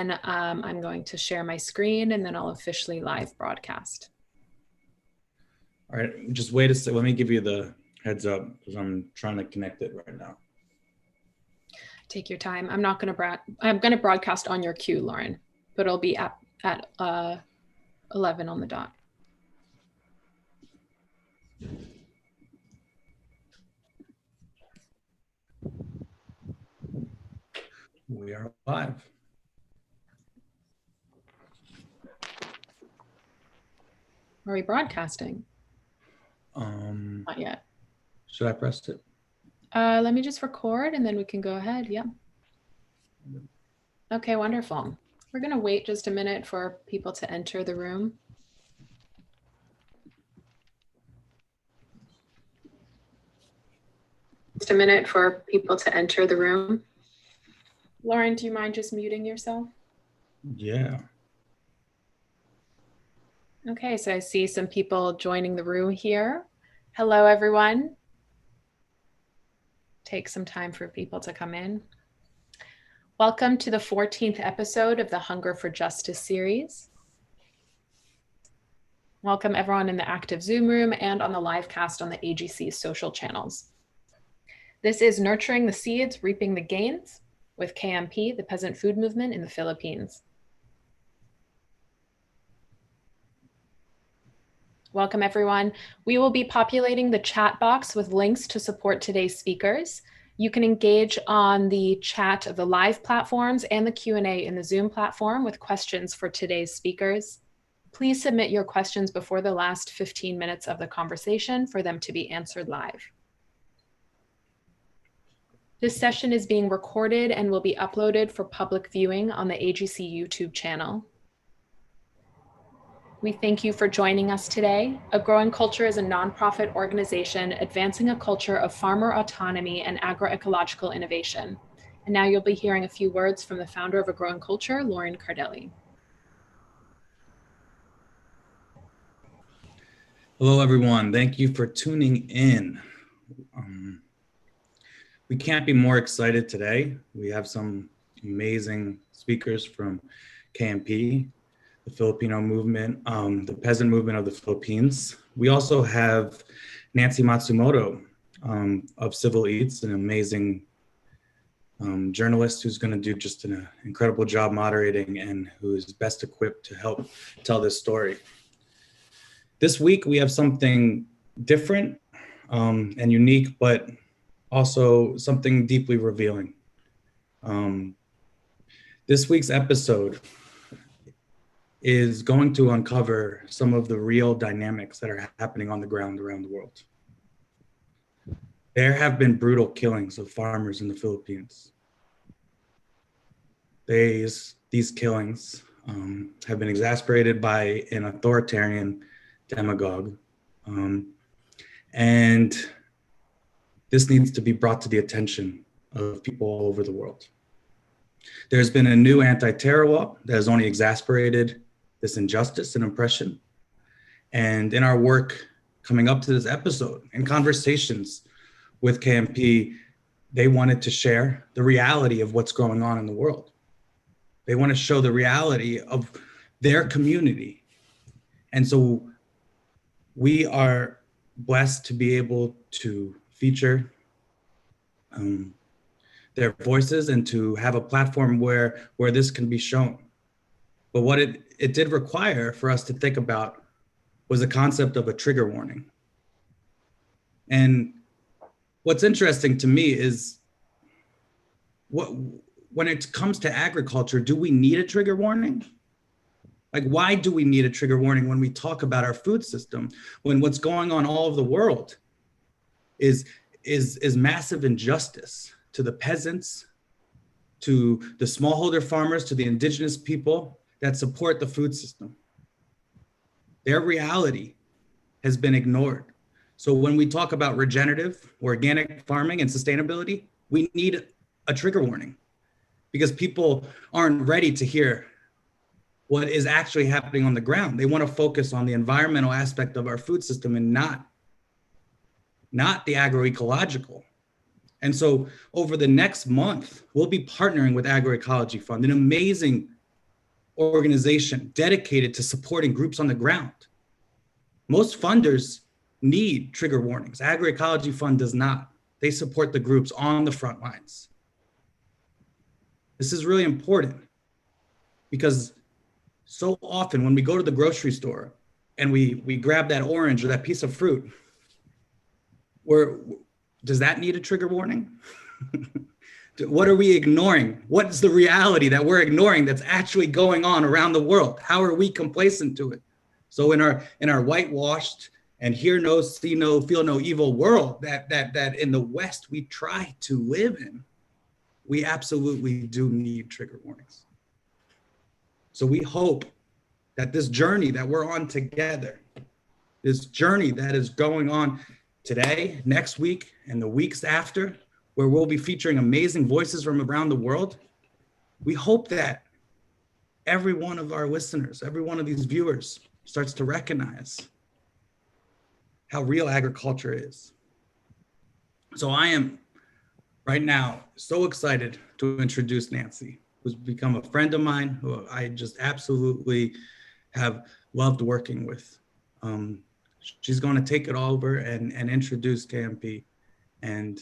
then I'm going to share my screen and then I'll officially live broadcast. All right, just wait a second. Let me give you the heads up because I'm trying to connect it right now. Take your time. I'm going to broadcast on your cue, Lauren, but it'll be at 11 on the dot. We are live. Are we broadcasting? Not yet. Should I press it? Let me just record and then we can go ahead. Yeah. Okay, wonderful. We're going to wait just a minute for people to enter the room. Just a minute for people to enter the room. Lauren, do you mind just muting yourself? Yeah. Okay, so I see some people joining the room here. Hello, everyone. Take some time for people to come in. Welcome to the 14th episode of the Hunger for Justice series. Welcome everyone in the active Zoom room and on the live cast on the AGC social channels. This is Nurturing the Seeds, Reaping the Gains with KMP, the Peasant Food Movement in the Philippines. Welcome everyone. We will be populating the chat box with links to support today's speakers. You can engage on the chat of the live platforms and the Q&A in the Zoom platform with questions for today's speakers. Please submit your questions before the last 15 minutes of the conversation for them to be answered live. This session is being recorded and will be uploaded for public viewing on the AGC YouTube channel. We thank you for joining us today. A Growing Culture is a nonprofit organization advancing a culture of farmer autonomy and agroecological innovation. And now you'll be hearing a few words from the founder of A Growing Culture, Lauren Cardelli. Hello, everyone. Thank you for tuning in. We can't be more excited today. We have some amazing speakers from KMP, the Filipino movement, the peasant movement of the Philippines. We also have Nancy Matsumoto of Civil Eats, an amazing journalist who's going to do just an incredible job moderating and who is best equipped to help tell this story. This week, we have something different and unique, but also something deeply revealing. This week's episode is going to uncover some of the real dynamics that are happening on the ground around the world. There have been brutal killings of farmers in the Philippines. These killings have been exacerbated by an authoritarian demagogue. And this needs to be brought to the attention of people all over the world. There's been a new anti-terror law that has only exacerbated this injustice and oppression. And in our work coming up to this episode, in conversations with KMP, they wanted to share the reality of what's going on in the world. They want to show the reality of their community. And so we are blessed to be able to feature their voices and to have a platform where this can be shown. But what it did require for us to think about was the concept of a trigger warning. And what's interesting to me is when it comes to agriculture, do we need a trigger warning? Like, why do we need a trigger warning when we talk about our food system, when what's going on all over the world is massive injustice to the peasants, to the smallholder farmers, to the indigenous people that support the food system? Their reality has been ignored. So when we talk about regenerative, organic farming and sustainability, we need a trigger warning because people aren't ready to hear what is actually happening on the ground. They want to focus on the environmental aspect of our food system and not the agroecological. And so over the next month, we'll be partnering with Agroecology Fund, an amazing organization dedicated to supporting groups on the ground. Most funders need trigger warnings. Agroecology Fund does not. They support the groups on the front lines. This is really important because so often when we go to the grocery store and we grab that orange or that piece of fruit, does that need a trigger warning? What are we ignoring? What's the reality that we're ignoring that's actually going on around the world? How are we complacent to it? So in our whitewashed and hear no, see no, feel no evil world that in the West we try to live in, we absolutely do need trigger warnings. So we hope that this journey that we're on together, this journey that is going on today, next week, and the weeks after, where we'll be featuring amazing voices from around the world, we hope that every one of our listeners, every one of these viewers starts to recognize how real agriculture is. So I am right now so excited to introduce Nancy, who's become a friend of mine, who I just absolutely have loved working with. She's going to take it over and introduce KMP. And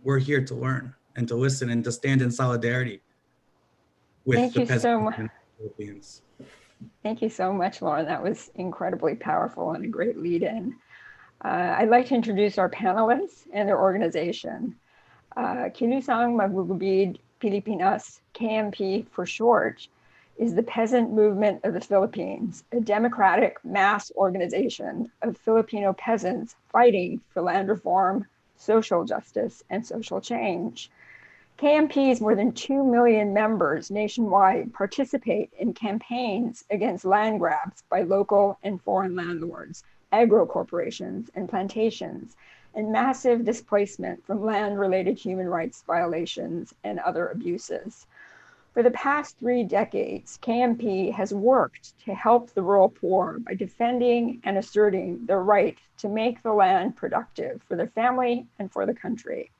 we're here to learn and to listen and to stand in solidarity with the peasants in the Philippines. Thank you so much, Lauren. That was incredibly powerful and a great lead-in. I'd like to introduce our panelists and their organization. Kilusang Magugubid Pilipinas, KMP for short, is the peasant movement of the Philippines, a democratic mass organization of Filipino peasants fighting for land reform, social justice, and social change. KMP's more than 2 million members nationwide participate in campaigns against land grabs by local and foreign landlords, agro corporations, and plantations, and massive displacement from land-related human rights violations and other abuses. For the past 3 decades, KMP has worked to help the rural poor by defending and asserting their right to make the land productive for their family and for the country.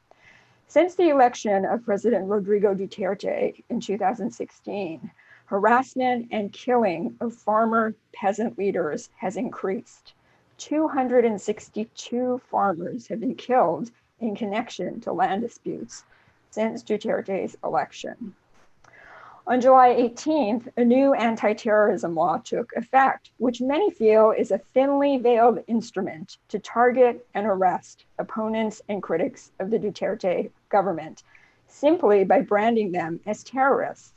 Since the election of President Rodrigo Duterte in 2016, harassment and killing of farmer peasant leaders has increased. 262 farmers have been killed in connection to land disputes since Duterte's election. On July 18th, a new anti-terrorism law took effect, which many feel is a thinly veiled instrument to target and arrest opponents and critics of the Duterte government, simply by branding them as terrorists.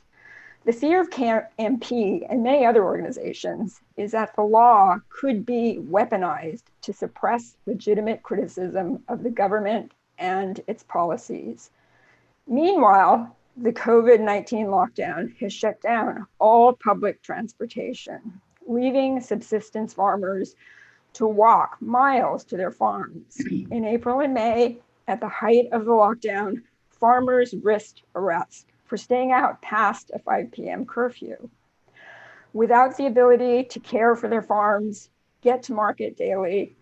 The fear of KMP and many other organizations is that the law could be weaponized to suppress legitimate criticism of the government and its policies. Meanwhile, the COVID-19 lockdown has shut down all public transportation, leaving subsistence farmers to walk miles to their farms. In April and May, at the height of the lockdown, farmers risked arrest for staying out past a 5 p.m. curfew. Without the ability to care for their farms, get to market daily,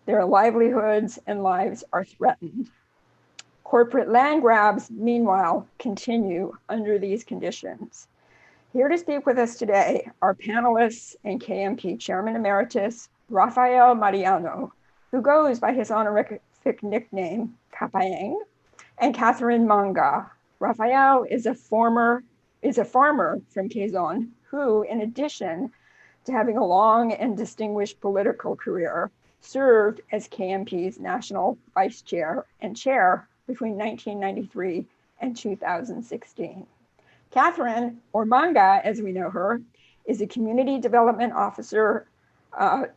their livelihoods and lives are threatened. Corporate land grabs, meanwhile, continue under these conditions. Here to speak with us today are panelists and KMP Chairman Emeritus, Rafael Mariano, who goes by his honorific nickname, Kapayeng, and Catherine Manga. Rafael is a farmer from Quezon who, in addition to having a long and distinguished political career, served as KMP's national vice chair and chair between 1993 and 2016. Catherine, or Manga as we know her, is a community development officer,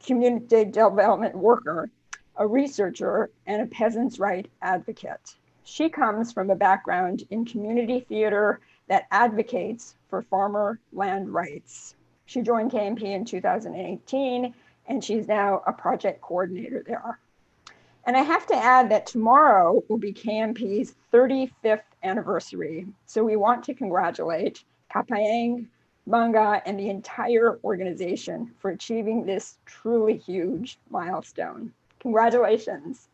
community development worker, a researcher, and a peasants' right advocate. She comes from a background in community theater that advocates for farmer land rights. She joined KMP in 2018, and she's now a project coordinator there. And I have to add that tomorrow will be KMP's 35th anniversary. So we want to congratulate Kapayeng, Manga, and the entire organization for achieving this truly huge milestone. Congratulations.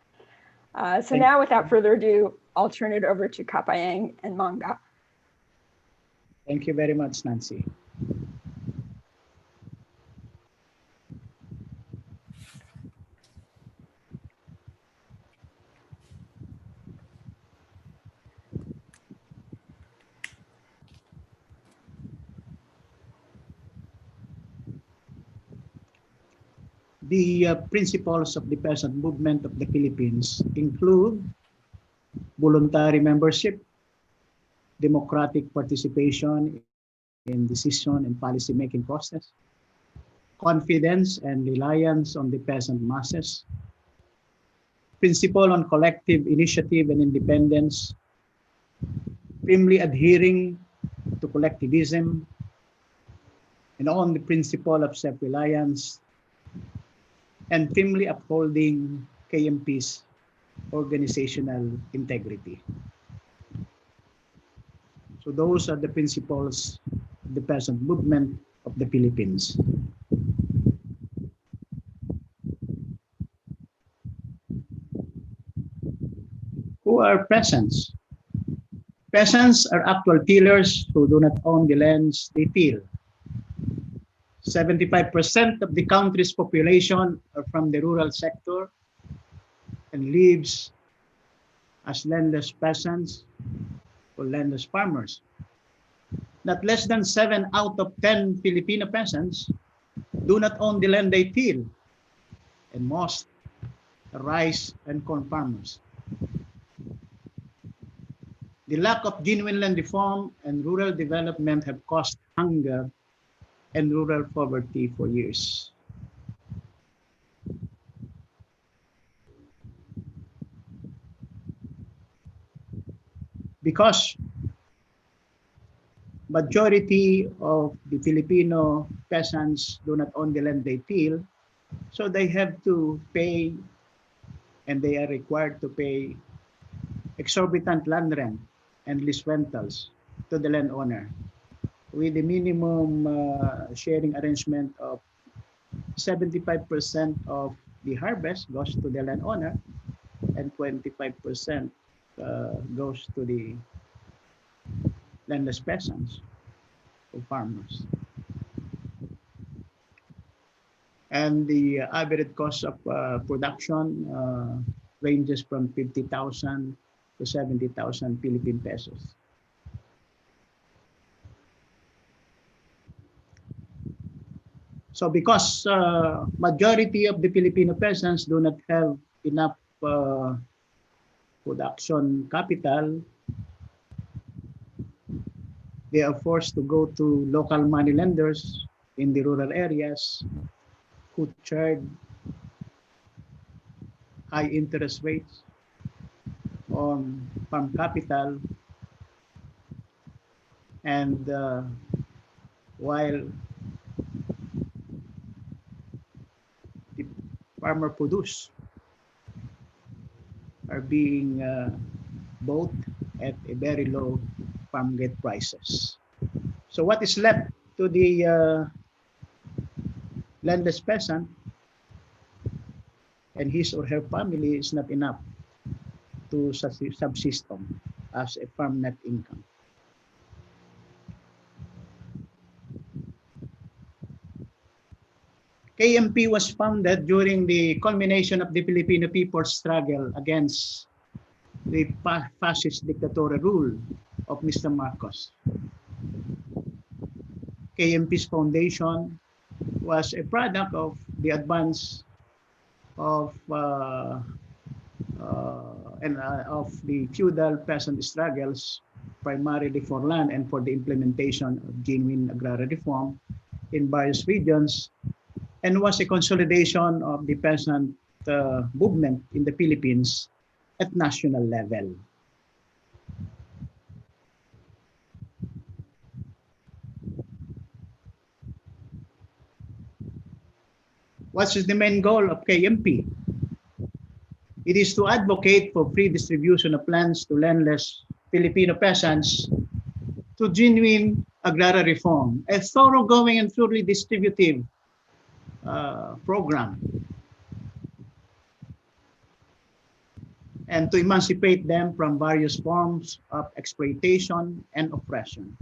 So now without further ado, I'll turn it over to Kapayeng and Manga. Thank you very much, Nancy. The principles of the peasant movement of the Philippines include voluntary membership, democratic participation in decision and policy-making process, confidence and reliance on the peasant masses, principle on collective initiative and independence, firmly adhering to collectivism, and on the principle of self-reliance, and firmly upholding KMP's organizational integrity. So those are the principles of the peasant movement of the Philippines. Who are peasants? Peasants are actual tillers who do not own the lands they till. 75% of the country's population are from the rural sector and lives as landless peasants or landless farmers. Not less than 7 out of 10 Filipino peasants do not own the land they till, and most are rice and corn farmers. The lack of genuine land reform and rural development have caused hunger and rural poverty for years. Because majority of the Filipino peasants do not own the land they till, so they have to pay, and they are required to pay exorbitant land rent and lease rentals to the landowner, with the minimum sharing arrangement of 75% of the harvest goes to the landowner and 25% goes to the landless peasants or farmers. And the average cost of production ranges from 50,000 to 70,000 Philippine pesos. So because majority of the Filipino peasants do not have enough production capital, they are forced to go to local money lenders in the rural areas who charge high interest rates on farm capital, and while the farmer produce are being bought at a very low farm gate prices. So what is left to the landless peasant and his or her family is not enough to subsist on as a farm net income. KMP was founded during the culmination of the Filipino people's struggle against the fascist dictatorial rule of Mr. Marcos. KMP's foundation was a product of the advance of the feudal peasant struggles, primarily for land and for the implementation of genuine agrarian reform in various regions, and was a consolidation of the peasant movement in the Philippines at national level. What is the main goal of KMP? It is to advocate for free distribution of lands to landless Filipino peasants, to genuine agrarian reform, a thoroughgoing and truly distributive program, and to emancipate them from various forms of exploitation and oppression.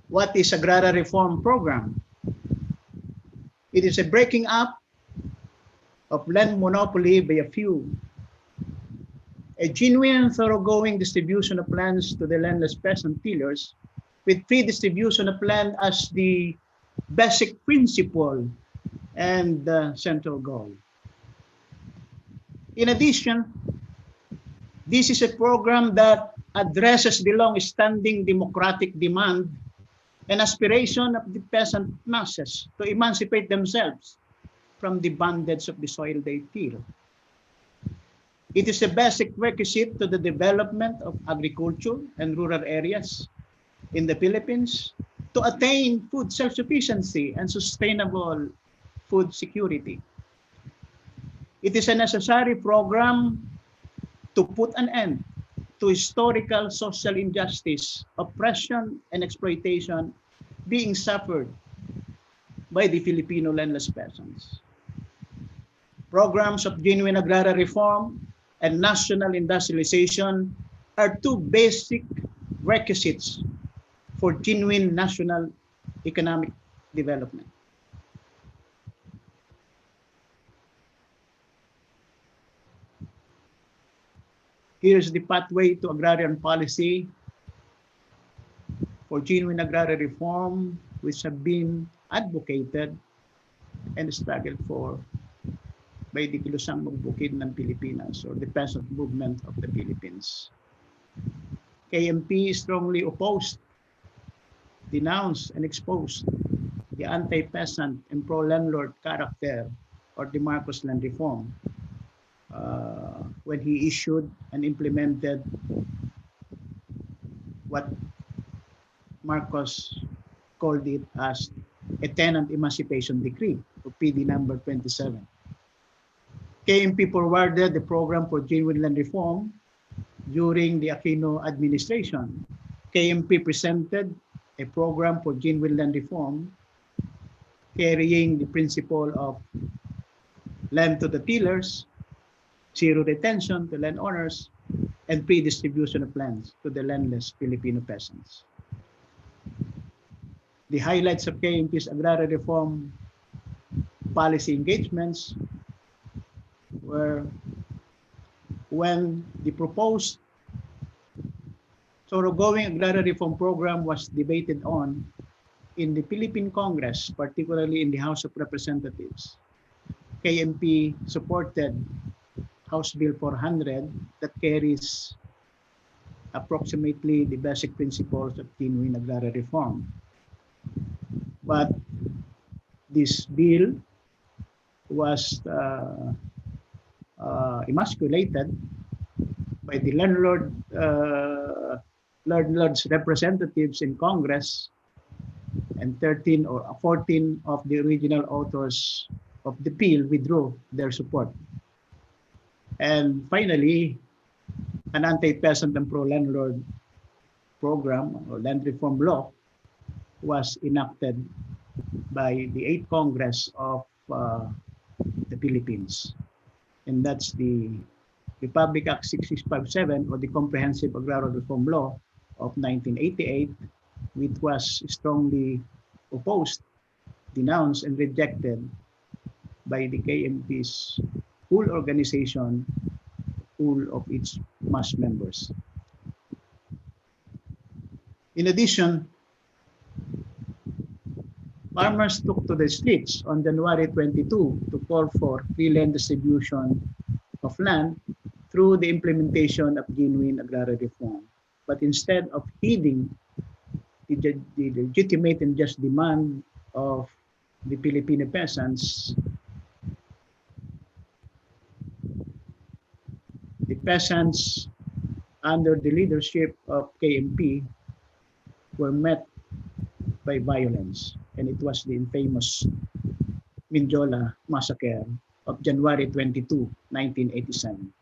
What is agrarian reform program? It is a breaking up of land monopoly by a few, a genuine and thoroughgoing distribution of lands to the landless peasant tillers, with free distribution of land as the basic principle and central goal. In addition, this is a program that addresses the long-standing democratic demand and aspiration of the peasant masses to emancipate themselves from the bondage of the soil they till. It is a basic requisite to the development of agriculture and rural areas in the Philippines to attain food self-sufficiency and sustainable food security. It is a necessary program to put an end to historical social injustice, oppression, and exploitation being suffered by the Filipino landless peasants. Programs of genuine agrarian reform and national industrialization are two basic requisites for genuine national economic development. Here's the pathway to agrarian policy for genuine agrarian reform, which have been advocated and struggled for by the Kilusang Magbukid ng Pilipinas, or the peasant movement of the Philippines. KMP strongly opposed, denounced, and exposed the anti-peasant and pro-landlord character or the Marcos Land Reform when he issued and implemented what Marcos called it as a tenant emancipation decree, or PD number 27. KMP forwarded the program for genuine land reform during the Aquino administration. KMP presented a program for genuine land reform carrying the principle of land to the tillers, zero retention to landowners, and pre-distribution of lands to the landless Filipino peasants. The highlights of KMP's agrarian reform policy engagements were when the proposed thoroughgoing agrarian reform program was debated on in the Philippine Congress, particularly in the House of Representatives. KMP supported House Bill 400 that carries approximately the basic principles of genuine agrarian reform. But this bill was emasculated by the landlord's representatives in Congress, and 13 or 14 of the original authors of the bill withdrew their support. And finally, an anti-peasant and pro-landlord program or land reform law was enacted by the 8th Congress of the Philippines. And that's the Republic Act 6657, or the Comprehensive Agrarian Reform Law of 1988, which was strongly opposed, denounced, and rejected by the KMP's whole organization, full of its mass members. In addition, farmers took to the streets on January 22 to call for free land distribution of land through the implementation of genuine agrarian reform. But instead of heeding the legitimate and just demand of the Filipino peasants, the peasants under the leadership of KMP were met by violence, and it was the infamous Mindiola massacre of January 22, 1987.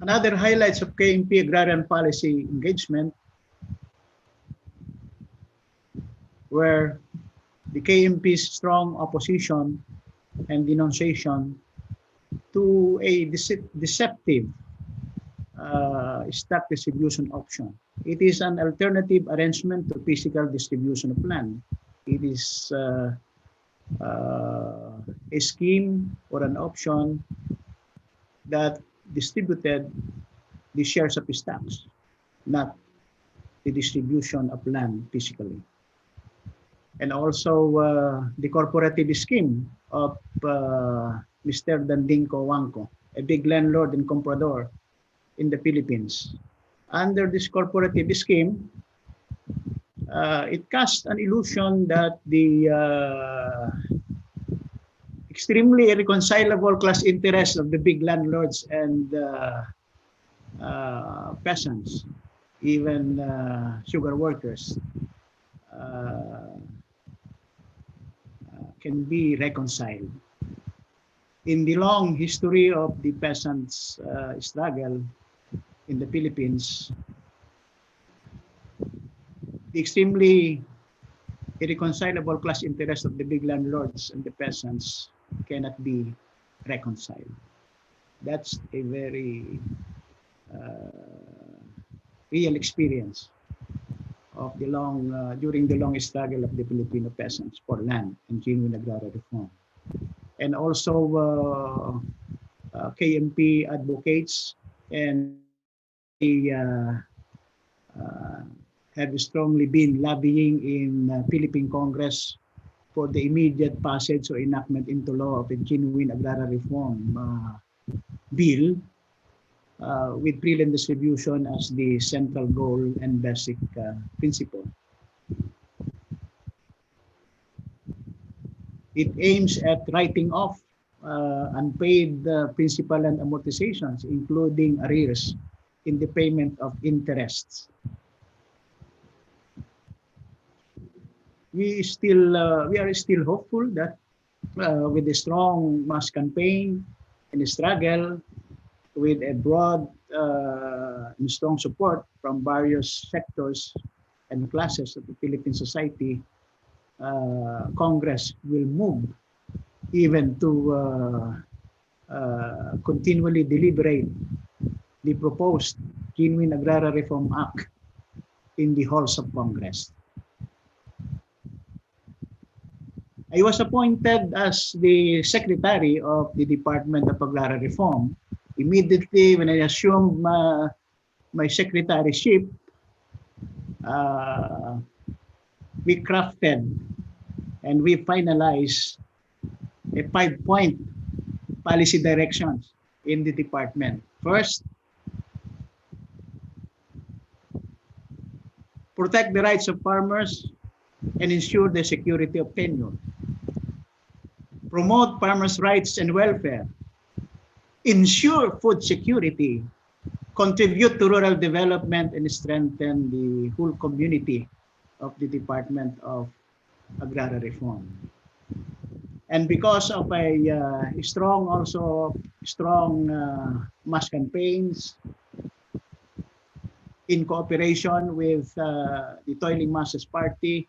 Another highlights of KMP agrarian policy engagement were the KMP's strong opposition and denunciation to a deceptive stock distribution option. It is an alternative arrangement to physical distribution of land. It is a scheme or an option that distributed the shares of stocks, not the distribution of land physically. And also the corporative scheme of Mr. Dandinko Wangko, a big landlord and comprador in the Philippines. Under this corporative scheme, it cast an illusion that the extremely irreconcilable class interests of the big landlords and peasants, even sugar workers, can be reconciled. In the long history of the peasants' struggle in the Philippines, the extremely irreconcilable class interests of the big landlords and the peasants cannot be reconciled. That's a very real experience of the during the long struggle of the Filipino peasants for land and genuine agrarian reform. And also KMP advocates and have strongly been lobbying in Philippine Congress for the immediate passage or enactment into law of a genuine agrarian reform bill with pre-land distribution as the central goal and basic principle. It aims at writing off unpaid principal and amortizations, including arrears in the payment of interests. We are still hopeful that with a strong mass campaign and a struggle with a broad and strong support from various sectors and classes of the Philippine society, Congress will move even to continually deliberate the proposed Genuine Agrarian Reform Act in the halls of Congress. I was appointed as the Secretary of the Department of Agrarian Reform. Immediately when I assumed my secretaryship, we crafted and we finalized a 5-point policy directions in the department. First, protect the rights of farmers and ensure the security of tenure. Promote farmers' rights and welfare. Ensure food security. Contribute to rural development and strengthen the whole community of the Department of Agrarian Reform. And because of a strong mass campaigns in cooperation with the Toiling Masses Party,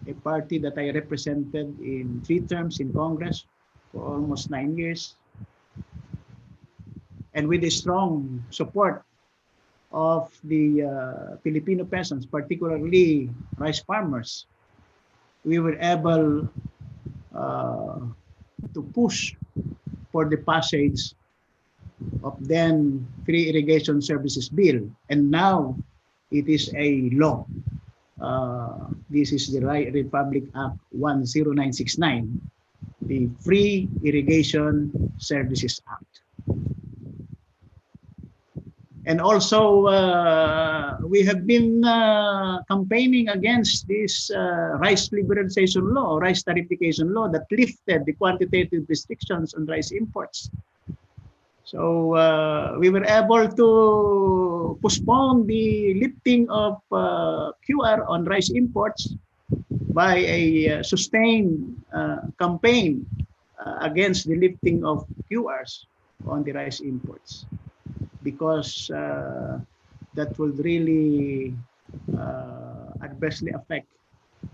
a party that I represented in 3 terms in Congress for almost 9 years, and with the strong support of the Filipino peasants, particularly rice farmers, we were able to push for the passage of then Free Irrigation Services Bill, and now it is a law. This is the Republic Act 10969, the Free Irrigation Services Act. And also, we have been campaigning against this rice liberalization law, rice tariffication law that lifted the quantitative restrictions on rice imports. So we were able to postpone the lifting of QR on rice imports by a sustained campaign against the lifting of QRs on the rice imports, because that will really adversely affect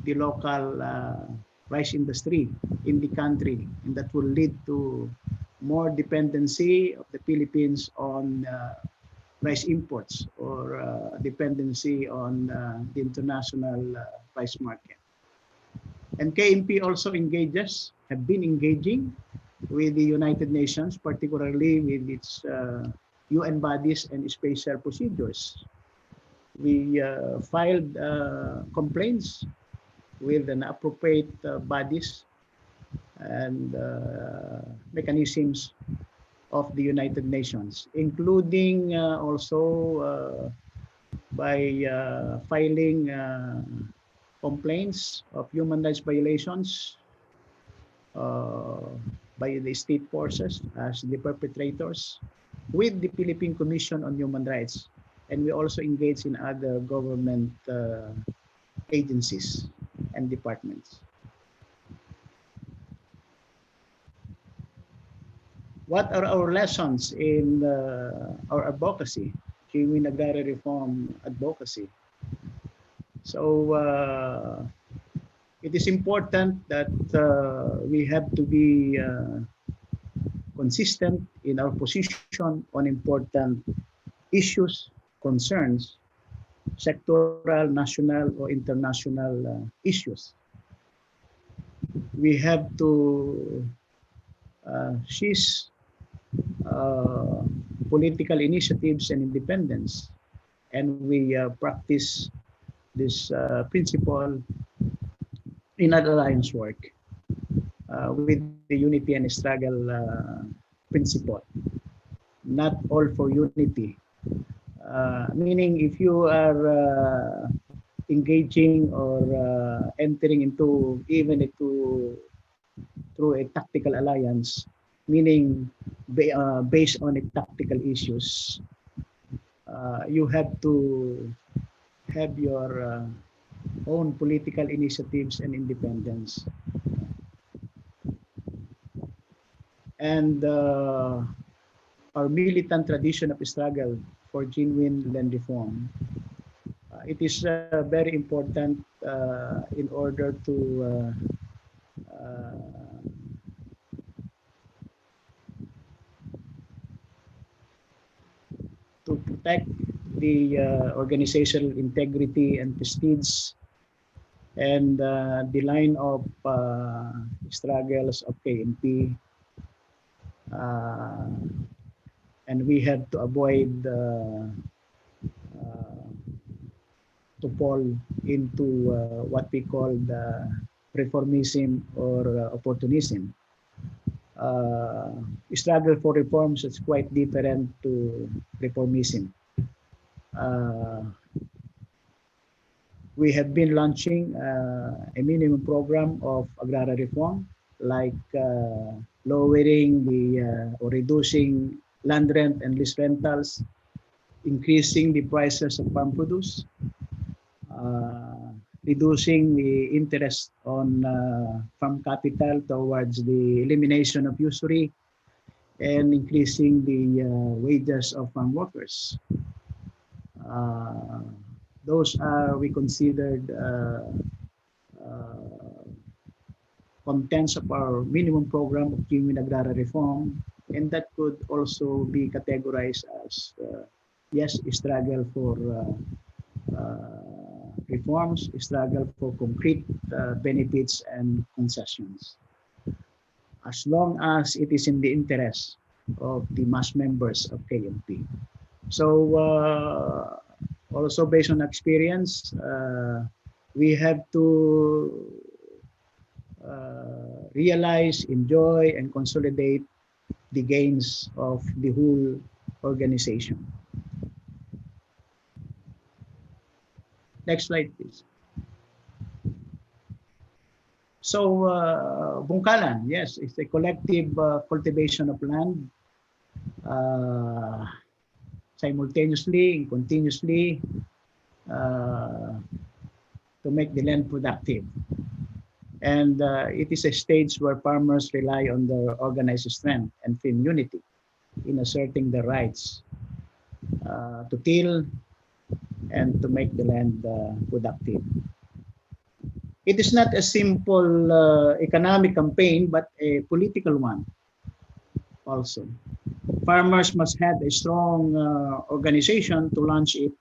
the local rice industry in the country, and that will lead to more dependency of the Philippines on rice imports, or dependency on the international rice market. And KMP also have been engaging with the United Nations, particularly with its UN bodies and special procedures. We filed complaints with an appropriate bodies and mechanisms of the United Nations, including also by filing complaints of human rights violations by the state forces as the perpetrators with the Philippine Commission on Human Rights. And we also engage in other government agencies and departments. What are our lessons in our advocacy, genuine agrarian reform advocacy? So it is important that we have to be consistent in our position on important issues, concerns, sectoral, national, or international issues. We have to seize political initiatives and independence, and we practice this principle in our alliance work with the unity and struggle principle. Not all for unity. Meaning, if you are engaging or entering into even through a tactical alliance, meaning based on a tactical issues, you have to have your own political initiatives and independence. And our militant tradition of struggle for genuine land reform, it is very important in order to protect the organizational integrity and prestige and the line of struggles of KMP. And we have to avoid to fall into what we call the reformism or opportunism. Struggle for reforms is quite different to reformism. We have been launching a minimum program of agrarian reform, like lowering the or reducing land rent and lease rentals, increasing the prices of farm produce, reducing the interest on farm capital towards the elimination of USURY, and increasing the wages of farm workers. Those are, we considered, contents of our minimum program of genuine agrarian reform, and that could also be categorized as, yes, struggle for reforms, struggle for concrete benefits and concessions, as long as it is in the interest of the mass members of KMP. So also based on experience, we have to realize, enjoy, and consolidate the gains of the whole organization. Next slide, please. So, Bungkalan, yes, it's a collective cultivation of land simultaneously and continuously to make the land productive. And it is a stage where farmers rely on their organized strength and firm unity in asserting their rights to till and to make the land productive. It is not a simple economic campaign, but a political one also. Farmers must have a strong organization to launch it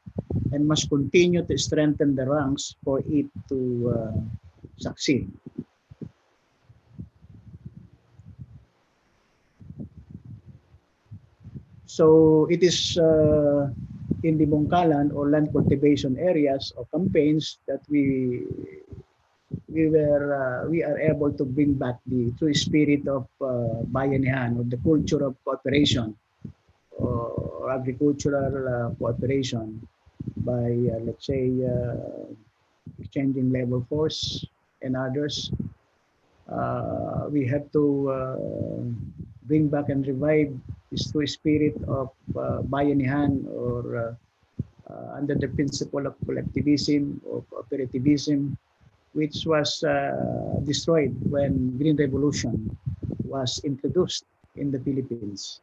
and must continue to strengthen the ranks for it to succeed. So it is in the Bungkalan or land cultivation areas or campaigns that we are able to bring back the true spirit of bayanihan, or the culture of cooperation or agricultural cooperation by let's say exchanging labor force and others. We have to bring back and revive this true spirit of bayanihan, or under the principle of collectivism or cooperativism, which was destroyed when Green Revolution was introduced in the Philippines.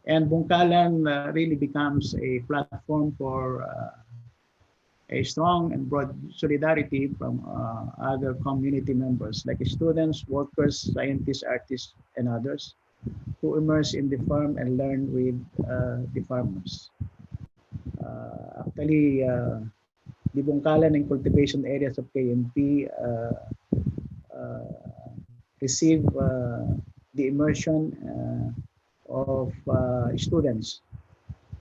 And Bungkalan really becomes a platform for a strong and broad solidarity from other community members like students, workers, scientists, artists, and others who immerse in the farm and learn with the farmers. Actually, the Bungkalan and cultivation areas of KMP receive the immersion of students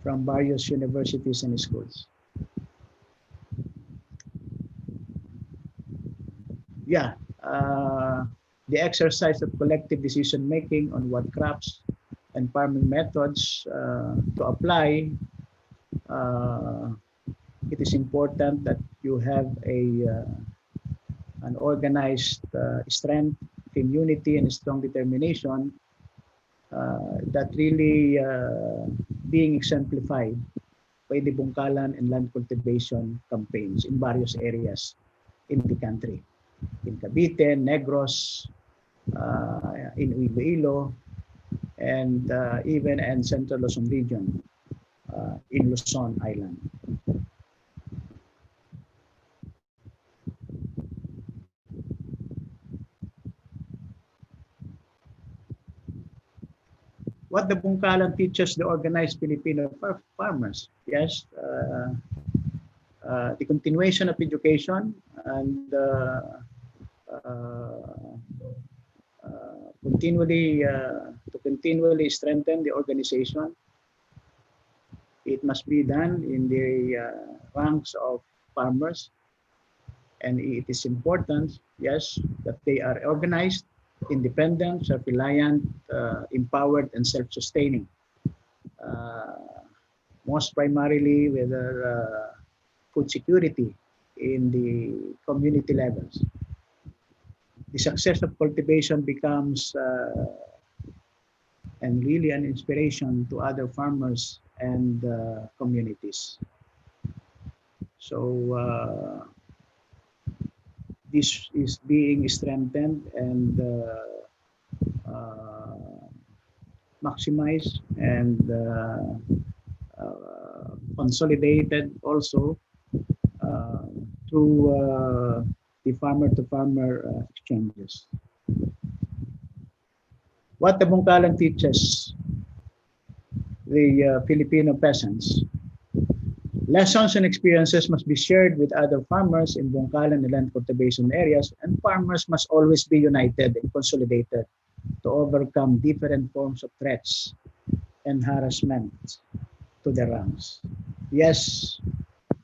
from various universities and schools. Yeah, the exercise of collective decision making on what crops and farming methods to apply. It is important that you have an organized strength, community, and strong determination that really being exemplified by the Bungkalan and land cultivation campaigns in various areas in the country. In Cavite, Negros, in Iloilo, and even in Central Luzon region, in Luzon Island. What the Bungkalan teaches the organized Filipino farmers. Yes, the continuation of education and continually strengthen the organization. It must be done in the ranks of farmers, and it is important, yes, that they are organized, independent, self-reliant, empowered, and self-sustaining. Most primarily with food security in the community levels. The success of cultivation becomes and really an inspiration to other farmers and communities. So this is being strengthened and maximized and consolidated also through the farmer-to-farmer exchanges. What the Bungkalan teaches the Filipino peasants. Lessons and experiences must be shared with other farmers in Bungkalan and land cultivation areas, and farmers must always be united and consolidated to overcome different forms of threats and harassment to the ranks. Yes,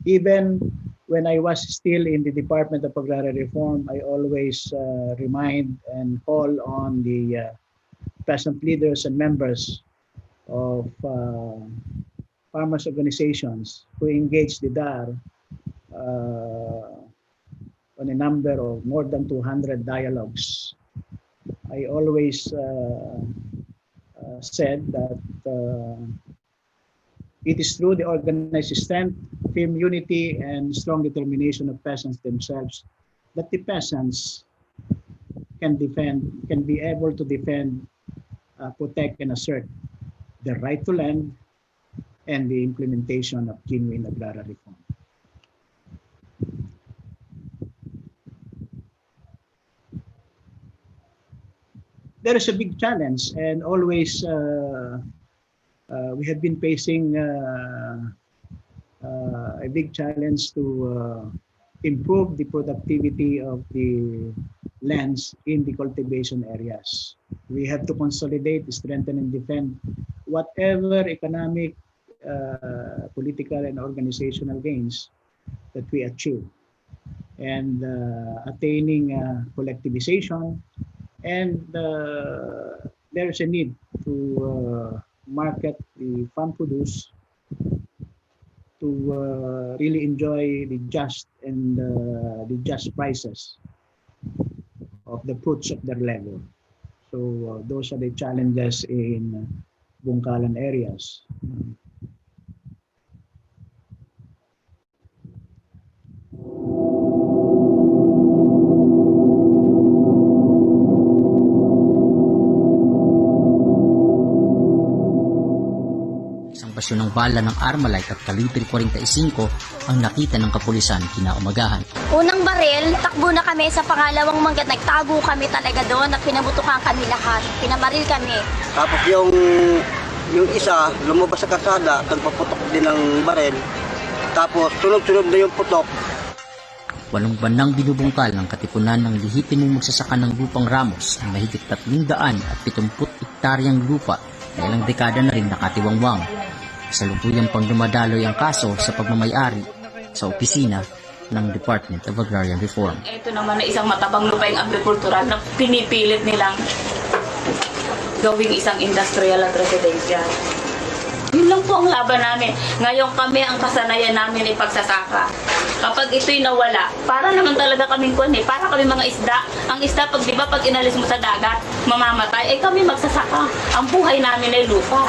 even when I was still in the Department of Agrarian Reform, I always remind and call on the peasant leaders and members of farmers organizations who engage the DAR on a number of more than 200 dialogues. I always said that it is through the organized strength, firm unity, and strong determination of peasants themselves that the peasants can be able to defend, protect, and assert the right to land and the implementation of genuine agrarian reform. There is a big challenge, and always we have been facing a big challenge to improve the productivity of the lands in the cultivation areas. We have to consolidate, strengthen, and defend whatever economic, political, and organizational gains that we achieve, and attaining collectivization. And there is a need to market the farm produce to really enjoy the just and the just prices of the fruits of their labor. So those are the challenges in Bungkalan areas. Ng bala ng Armalite at kalibre 45 ang nakita ng kapulisan kinaumagahan. Unang baril, takbo na kami sa pangalawang manggat. Nagtago kami talaga doon at pinabutukan kami lahat. Pinamaril kami. Tapos yung isa, lumabas sa kasada, nagpaputok din ng baril. Tapos sunod-sunod na yung putok. 8 banang binubungkal ng katipunan ng lehitimong magsasaka ng lupang Ramos ang mahigit 370 hektaryang lupa na ilang dekada na rin nakatiwangwang. Sa lutuyang pang dumadaloy ang kaso sa pagmamayari sa opisina ng Department of Agrarian Reform. Ito naman na isang matabang lupaing agrikultural na pinipilit nilang gawing isang industrial at residential. Yun lang po ang laban namin. Ngayon kami ang kasanayan namin ay pagsasaka. Kapag ito'y nawala, para naman talaga kaming para kami mga isda. Ang isda, pag di ba pag inalis mo sa dagat, mamamatay, ay kami magsasaka. Ang buhay namin ay lupa.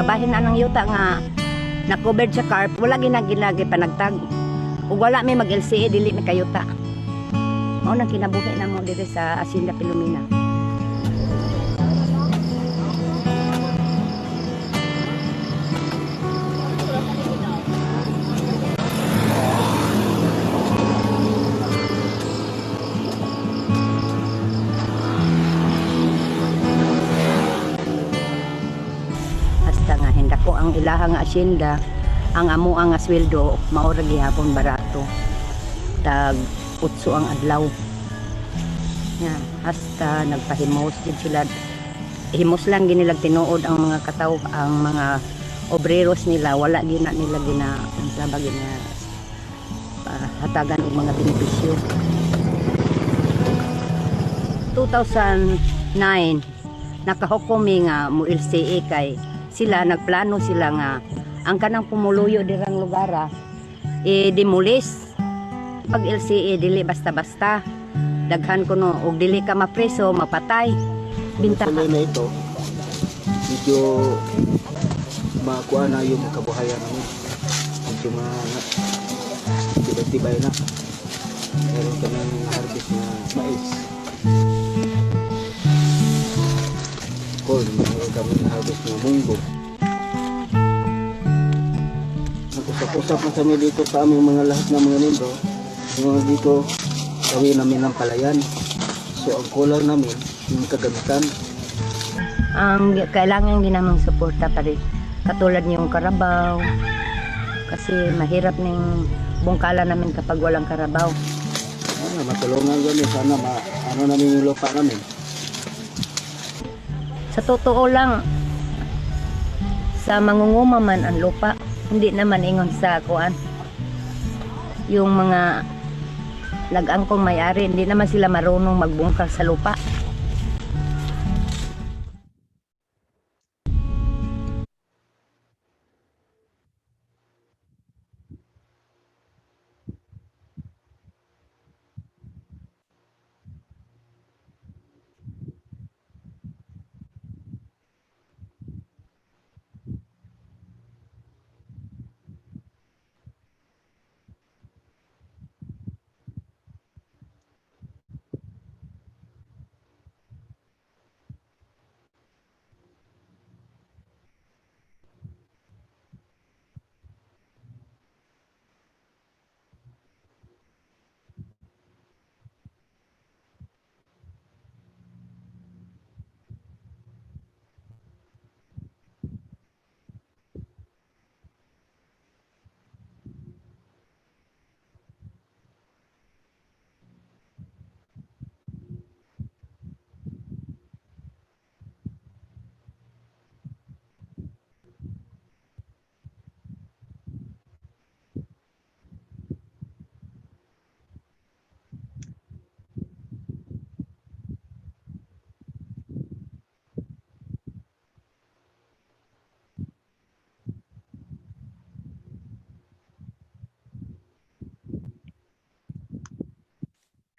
Kabahin na ng yuta nga na-covered sa carp, wala ginagilagi panagtag. Ug wala may mag-LCE, dili may kayuta. Mao nang kinabuhi na mo dito sa Hacienda Pilomina. Ko ang ilahang asyenda, ang amo ang asweldo maura gihapon barato, tag 8 ang adlaw ya, hasta nagpahimos din sila. Himos lang ginilag tinuod ang mga kataw, ang mga obreros nila wala gina nila ginasabag na hatagan og mga benepisyo. 2009 nakahukumi nga mo LCA kay sila nagplano sila nga ang kanang pumuluyo dirang lugar demolis. Pag LCA dili basta-basta, daghan kuno og dili ka mapreso mapatay binta na ito medyo makuha na yung kabuhayan namin, medyo tibay na. Meron kaming harvest na mais, meron kami harvest ng munggo. Nag-usap-usap na kami dito sa aming mga lahat ng mga membro. Yung dito, gawin namin ng palayan. So ang kulang namin, yung kagamitan. Ang kailangan din namang suporta pa rin. Katulad yung karabaw. Kasi mahirap ng bungkalan namin kapag walang karabaw. Matulungan kami. Sana ano namin yung lupa namin. Sa totoo lang, sa mangunguma man ang lupa, hindi naman ingon sa kuan. Yung mga nag-angkong may-ari, hindi naman sila marunong magbungkal sa lupa.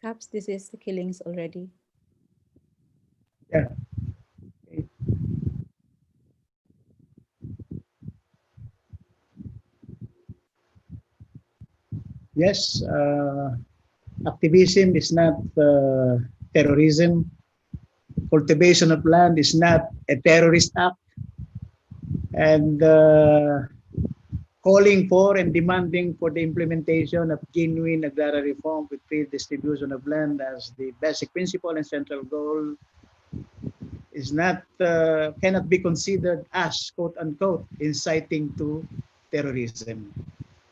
Caps, this is the killings already. Yeah. Okay. Yes, activism is not terrorism. Cultivation of land is not a terrorist act. And calling for and demanding for the implementation of genuine agrarian reform with free distribution of land as the basic principle and central goal is not cannot be considered as quote unquote inciting to terrorism.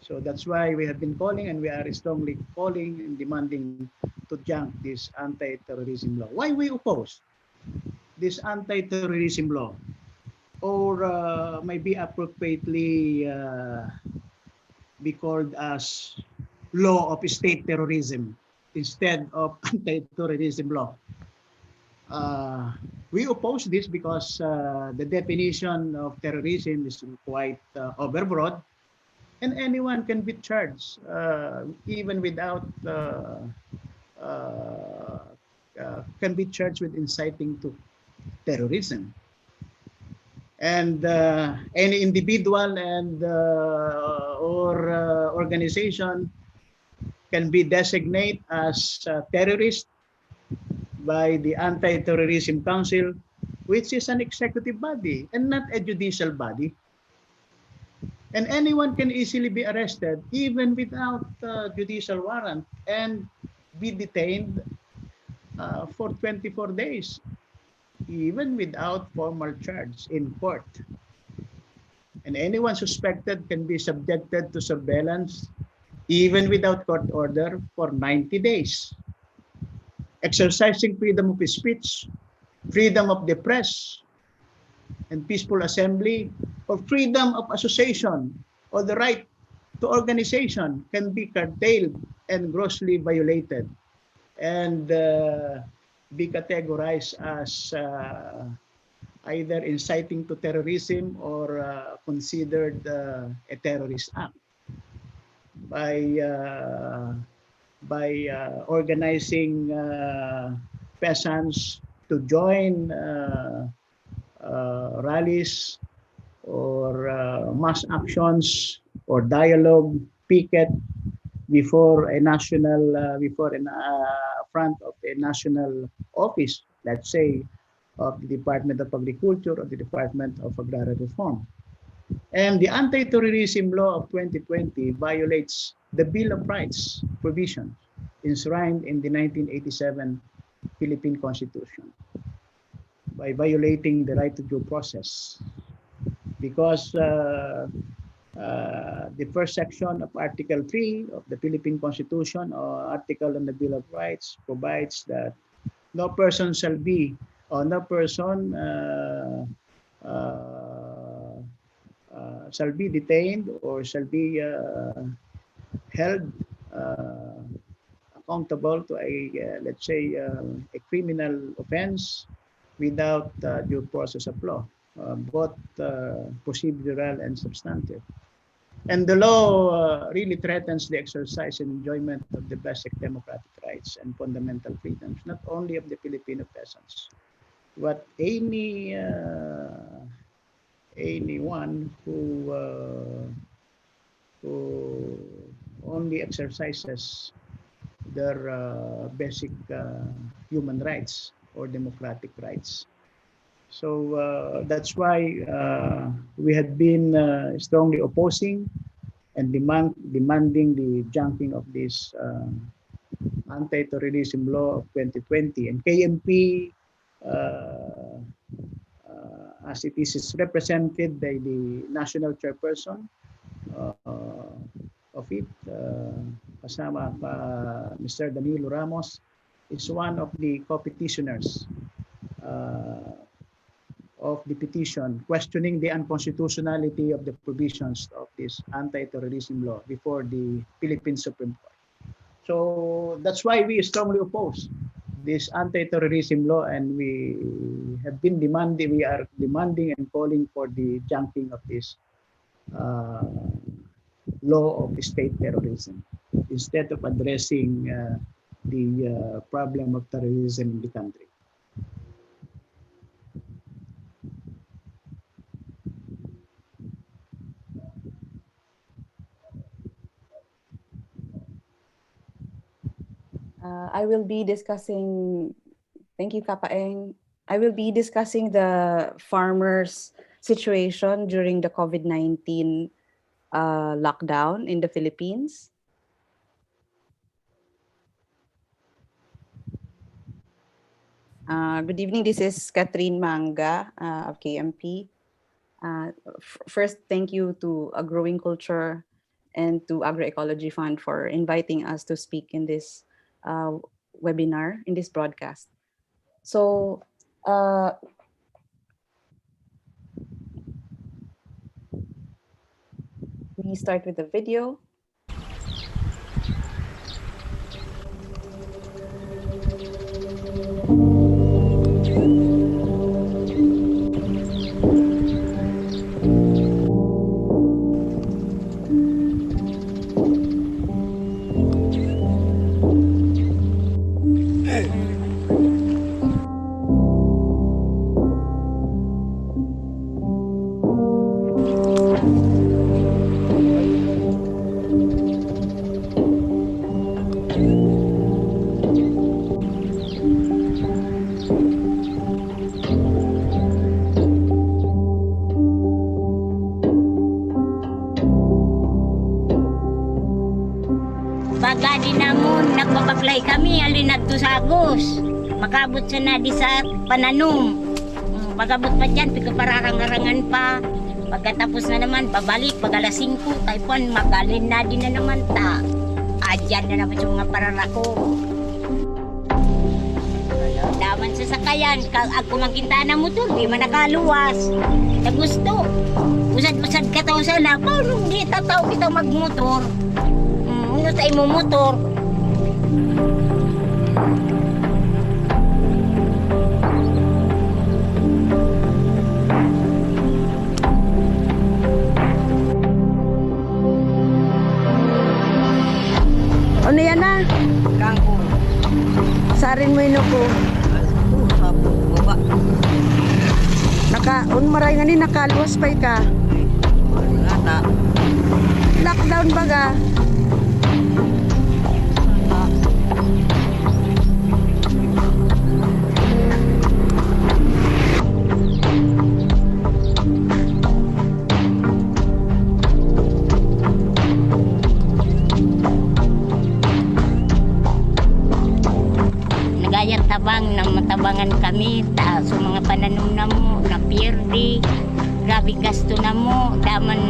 So that's why we have been calling and we are strongly calling and demanding to junk this anti-terrorism law. Why we oppose this anti-terrorism law? Or maybe appropriately be called as law of state terrorism instead of anti-terrorism law. We oppose this because the definition of terrorism is quite overbroad, and anyone can be charged even without can be charged with inciting to terrorism. And any individual and or organization can be designated as terrorist by the Anti-Terrorism Council, which is an executive body and not a judicial body. And anyone can easily be arrested even without judicial warrant and be detained for 24 days, even without formal charge in court. And anyone suspected can be subjected to surveillance even without court order for 90 days. Exercising freedom of speech, freedom of the press, and peaceful assembly, or freedom of association, or the right to organization can be curtailed and grossly violated and be categorized as either inciting to terrorism or considered a terrorist act by organizing peasants to join rallies or mass actions or dialogue, picket before a national, before in front of a national office, let's say of the Department of Agriculture or the Department of Agrarian Reform. And the anti-terrorism law of 2020 violates the Bill of Rights provisions enshrined in the 1987 Philippine Constitution by violating the right to due process, because the first section of Article 3 of the Philippine Constitution, or article on the Bill of Rights, provides that no person shall be, or no person shall be detained or shall be held accountable to a, let's say, a criminal offense without due process of law, both procedural and substantive. And the law really threatens the exercise and enjoyment of the basic democratic rights and fundamental freedoms, not only of the Filipino peasants, but anyone who only exercises their basic human rights or democratic rights. So that's why we had been strongly opposing and demanding the junking of this anti-terrorism law of 2020. And KMP, as it is represented by the national chairperson of it, kasama Mr. Danilo Ramos, is one of the co-petitioners of the petition questioning the unconstitutionality of the provisions of this anti-terrorism law before the Philippine Supreme Court. So that's why we strongly oppose this anti-terrorism law, and we are demanding and calling for the junking of this law of state terrorism instead of addressing the problem of terrorism in the country. I will be discussing, thank you, Kapaeng. I will be discussing the farmers' situation during the COVID-19 lockdown in the Philippines. Good evening, this is Catherine Manga of KMP. First, thank you to A Growing Culture and to Agroecology Fund for inviting us to speak in this webinar, in this broadcast. So, we start with the video. Pagadi namon, nagbabaklay kami, alinad to sa Agos. Makabot sa na di sa pananom. Pagabot pa dyan, pagkapararang-arangan pa. Pagkatapos na naman, babalik, pag alas 5, taipuan, magalin na din na naman ta. Adyan na naman yung mga pararako. Daman sa sakayan, ag kumangkinta na motor, di man nakaluwas. Na gusto, usad-usad ka tao sa labaw, nung di tataw kita magmotor. Ano sa imo motor? Ano yan na? Kangko. Sarin mo inuko. Baba. Maray nga ni nakaluwas pa ka. Wala ta. Lockdown baga. Nagayang tabang na matabangan kami sa mga pananom na mo na pirdi. Grabe gasto na mo, daman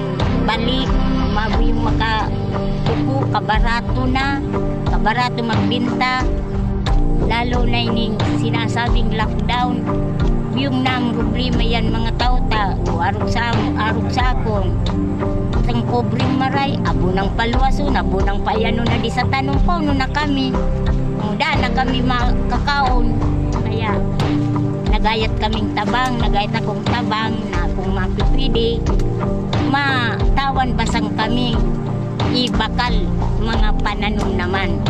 balik, mabu yung makakuku, kabarato magbinta. Lalo na ining sinasabing lockdown, yung nang problema yan mga tao ta, arog sa akon. Ang pobreng maray, abo ng palwaso, abo ng payano na di sa tanong pa, na kami. Muda na kami makakaon. Kaya nagayat kaming tabang, nagayat akong tabang na kung mapipili, matawan basang kami ibakal mga pananom naman.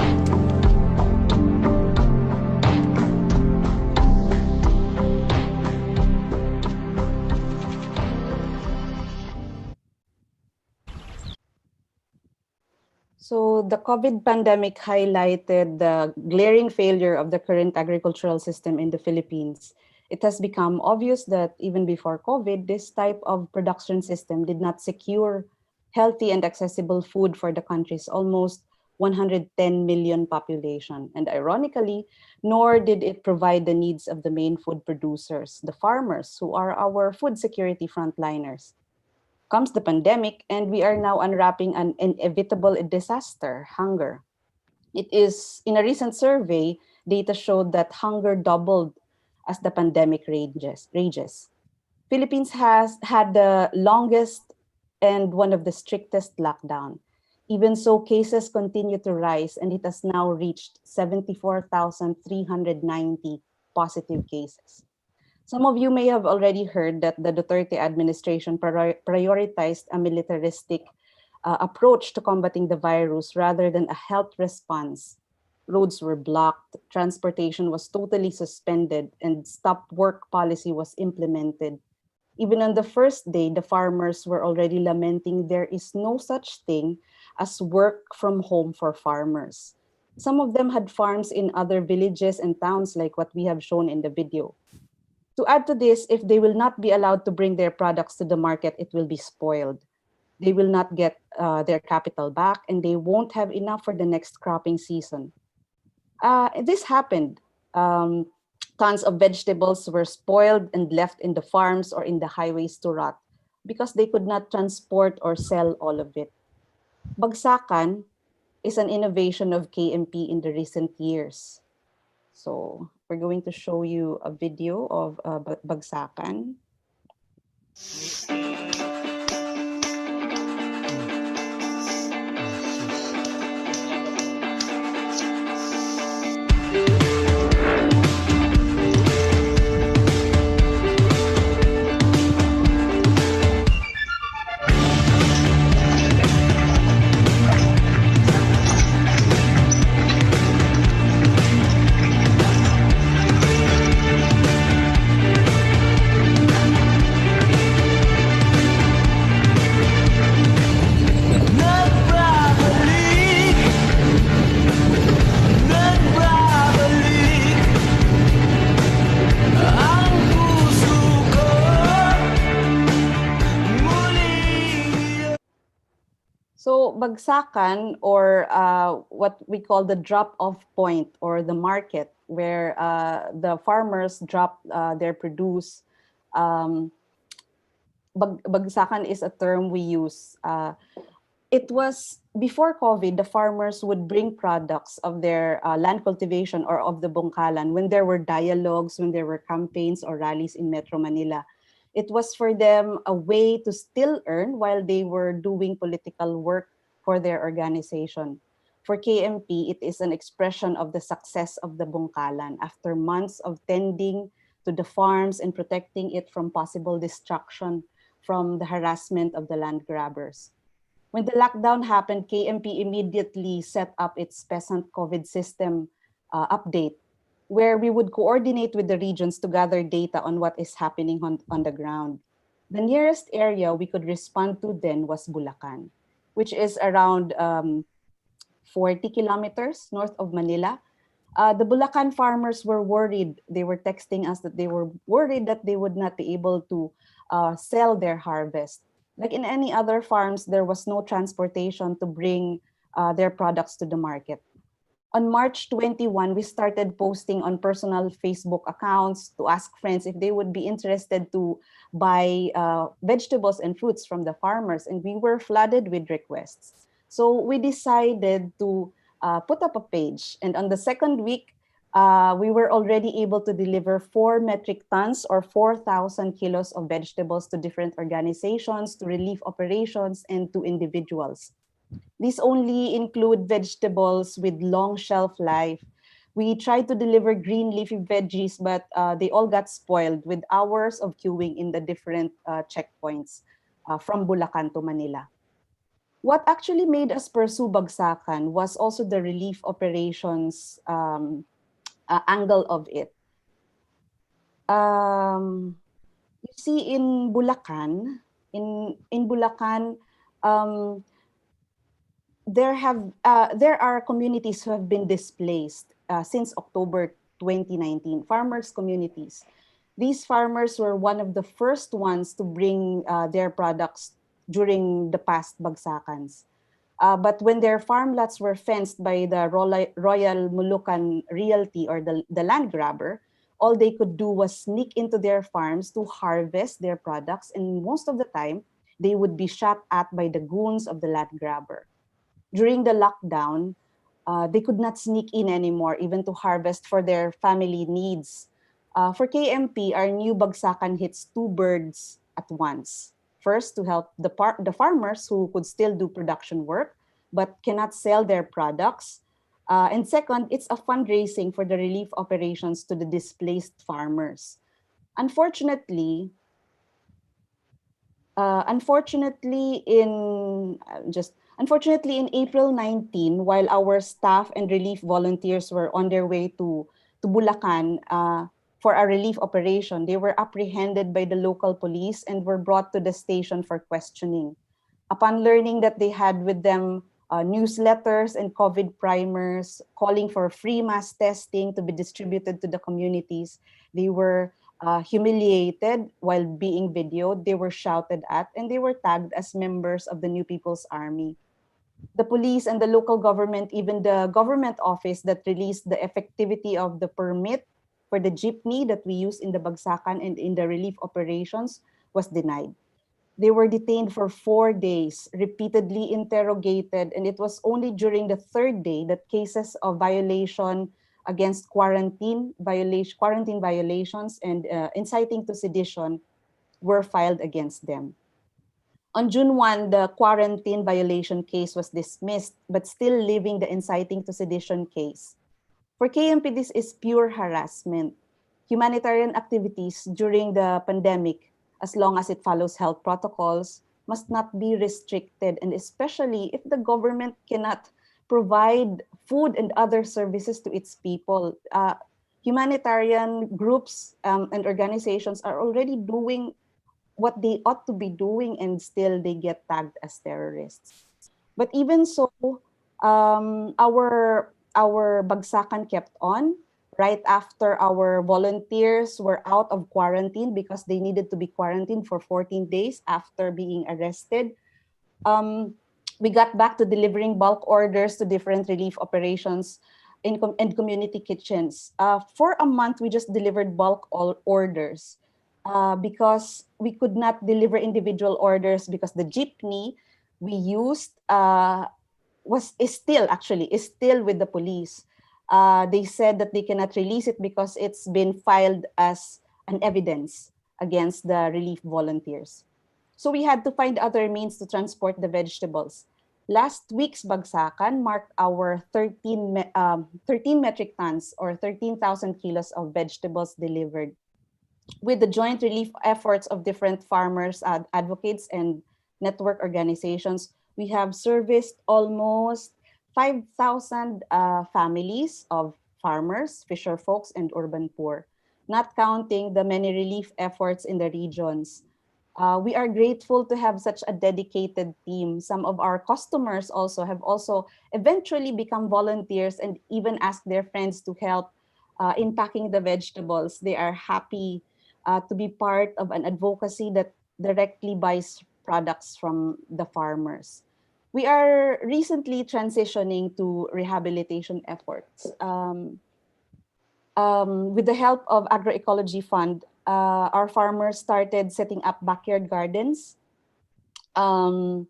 So the COVID pandemic highlighted the glaring failure of the current agricultural system in the Philippines. It has become obvious that even before COVID, this type of production system did not secure healthy and accessible food for the country's almost 110 million population. And ironically, nor did it provide the needs of the main food producers, the farmers, who are our food security frontliners. Comes the pandemic, and we are now unwrapping an inevitable disaster, hunger. It is, in a recent survey, data showed that hunger doubled as the pandemic rages. Philippines has had the longest and one of the strictest lockdown. Even so, cases continue to rise, and it has now reached 74,390 positive cases. Some of you may have already heard that the Duterte administration prioritized a militaristic approach to combating the virus rather than a health response roads were blocked, transportation was totally suspended, and stop work policy was implemented. Even on the first day, the farmers were already lamenting there is no such thing as work from home for farmers. Some of them had farms in other villages and towns like what we have shown in the video. To add to this, if they will not be allowed to bring their products to the market, it will be spoiled. They will not get their capital back, and they won't have enough for the next cropping season. This happened. Tons of vegetables were spoiled and left in the farms or in the highways to rot because they could not transport or sell all of it. Bagsakan is an innovation of KMP in the recent years. So we're going to show you a video of Bagsakan. So Bagsakan, or what we call the drop-off point or the market, where the farmers drop their produce. Bagsakan is a term we use. It was before COVID, the farmers would bring products of their land cultivation or of the Bungkalan when there were dialogues, when there were campaigns or rallies in Metro Manila. It was for them a way to still earn while they were doing political work for their organization. For KMP, it is an expression of the success of the Bungkalan after months of tending to the farms and protecting it from possible destruction from the harassment of the land grabbers. When the lockdown happened, KMP immediately set up its Peasant COVID system update, where we would coordinate with the regions to gather data on what is happening on the ground. The nearest area we could respond to then was Bulacan, which is around 40 kilometers north of Manila. The Bulacan farmers were worried. They were texting us that they were worried that they would not be able to sell their harvest. Like in any other farms, there was no transportation to bring their products to the market. On March 21, we started posting on personal Facebook accounts to ask friends if they would be interested to buy vegetables and fruits from the farmers, and we were flooded with requests. So we decided to put up a page, and on the second week, we were already able to deliver 4 metric tons or 4,000 kilos of vegetables to different organizations, to relief operations, and to individuals. These only include vegetables with long shelf life. We tried to deliver green leafy veggies, but they all got spoiled with hours of queuing in the different checkpoints from Bulacan to Manila. What actually made us pursue Bagsakan was also the relief operations angle of it. You see, in Bulacan, there are communities who have been displaced since October 2019, farmers' communities. These farmers were one of the first ones to bring their products during the past Bagsakans. But when their farm lots were fenced by the Royal Moluccan Realty or the land grabber, all they could do was sneak into their farms to harvest their products, and most of the time, they would be shot at by the goons of the land grabber. During the lockdown, they could not sneak in anymore, even to harvest for their family needs. For KMP, our new Bagsakan hits 2 birds at once. First, to help the farmers who could still do production work, but cannot sell their products. And second, it's a fundraising for the relief operations to the displaced farmers. Unfortunately, Unfortunately, in April 19, while our staff and relief volunteers were on their way to Bulacan for a relief operation, they were apprehended by the local police and were brought to the station for questioning. Upon learning that they had with them newsletters and COVID primers calling for free mass testing to be distributed to the communities, they were humiliated while being videoed, they were shouted at, and they were tagged as members of the New People's Army. The police and the local government, even the government office that released the effectivity of the permit for the jeepney that we use in the Bagsakan and in the relief operations, was denied. They were detained for 4 days, repeatedly interrogated, and it was only during the 3rd day that cases of violation against quarantine violations and inciting to sedition were filed against them. On June 1, the quarantine violation case was dismissed, but still leaving the inciting to sedition case. For KMP, this is pure harassment. Humanitarian activities during the pandemic, as long as it follows health protocols, must not be restricted, and especially if the government cannot provide food and other services to its people. Humanitarian groups and organizations are already doing what they ought to be doing, and still they get tagged as terrorists. But even so, our Bagsakan kept on. Right after our volunteers were out of quarantine because they needed to be quarantined for 14 days after being arrested, we got back to delivering bulk orders to different relief operations and community kitchens. For a month, we just delivered bulk orders because we could not deliver individual orders because the jeepney we used is still with the police. They said that they cannot release it because it's been filed as an evidence against the relief volunteers. So we had to find other means to transport the vegetables. Last week's Bagsakan marked our 13 metric tons or 13,000 kilos of vegetables delivered. With the joint relief efforts of different farmers, advocates, and network organizations, we have serviced almost 5,000 families of farmers, fisher folks, and urban poor, not counting the many relief efforts in the regions. We are grateful to have such a dedicated team. Some of our customers have eventually become volunteers and even asked their friends to help in packing the vegetables. They are happy to be part of an advocacy that directly buys products from the farmers. We are recently transitioning to rehabilitation efforts. With the help of Agroecology Fund, our farmers started setting up backyard gardens and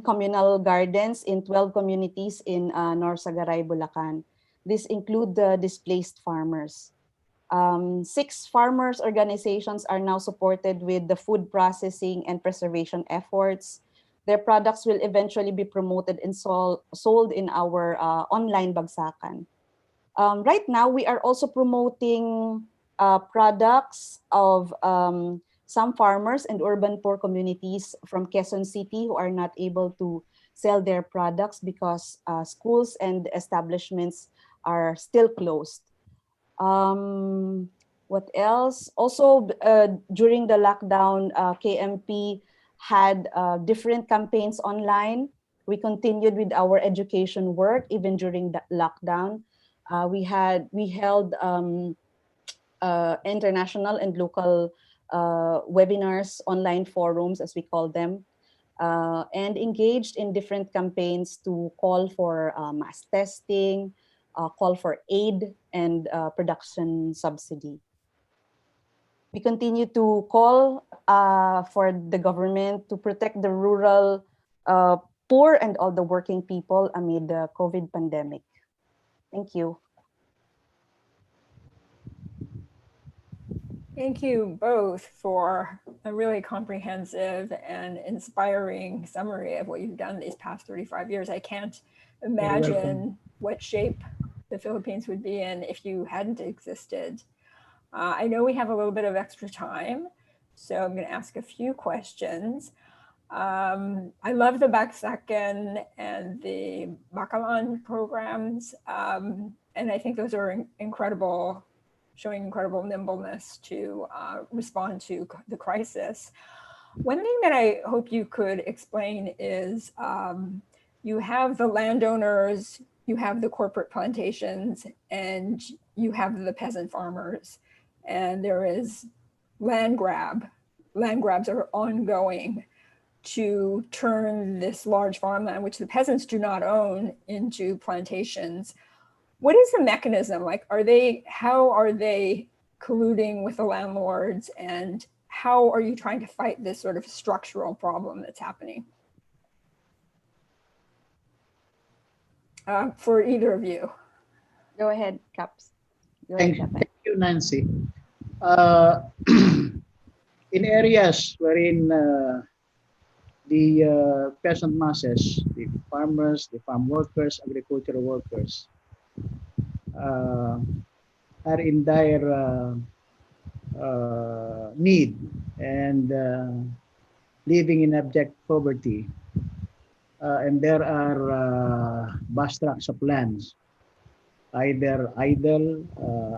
communal gardens in 12 communities in Norsagaray, Bulacan. This include the displaced farmers. 6 farmers organizations are now supported with the food processing and preservation efforts. Their products will eventually be promoted and sold in our online Bagsakan. Right now, we are also promoting products of some farmers and urban poor communities from Quezon City who are not able to sell their products because schools and establishments are still closed. What else? Also, during the lockdown, KMP had different campaigns online. We continued with our education work even during the lockdown. We held international and local webinars, online forums, as we call them, and engaged in different campaigns to call for mass testing, call for aid and production subsidy. We continue to call for the government to protect the rural poor and all the working people amid the COVID pandemic. Thank you. Thank you both for a really comprehensive and inspiring summary of what you've done these past 35 years. I can't imagine what shape the Philippines would be in if you hadn't existed. I know we have a little bit of extra time, so I'm going to ask a few questions. I love the BAGSAKAN and the BUNGKALAN programs. And I think those are incredible, showing incredible nimbleness to respond to the crisis. One thing that I hope you could explain is you have the landowners, you have the corporate plantations, and you have the peasant farmers. And there is land grab. Land grabs are ongoing to turn this large farmland, which the peasants do not own, into plantations. What is the mechanism? Like, how are they colluding with the landlords, and how are you trying to fight this sort of structural problem that's happening? For either of you. Go ahead, Caps. Thank you, Nancy. In areas wherein the peasant masses, the farmers, the farm workers, agricultural workers, are in dire need and living in abject poverty. And there are vast tracts of lands, either idle,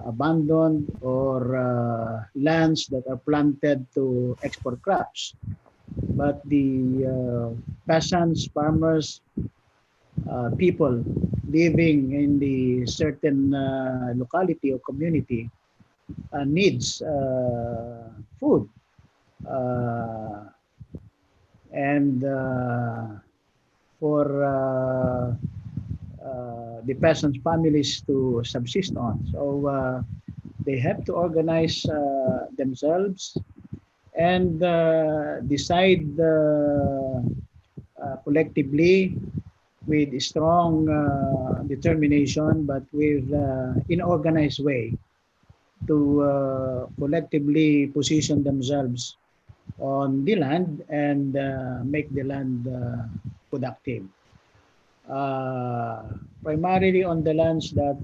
abandoned, or lands that are planted to export crops. But the peasants, farmers, people living in the certain locality or community needs food. And for the peasants' families to subsist on. So they have to organize themselves and decide collectively with strong determination, but with in organized way, to collectively position themselves on the land and make the land productive. Primarily on the lands that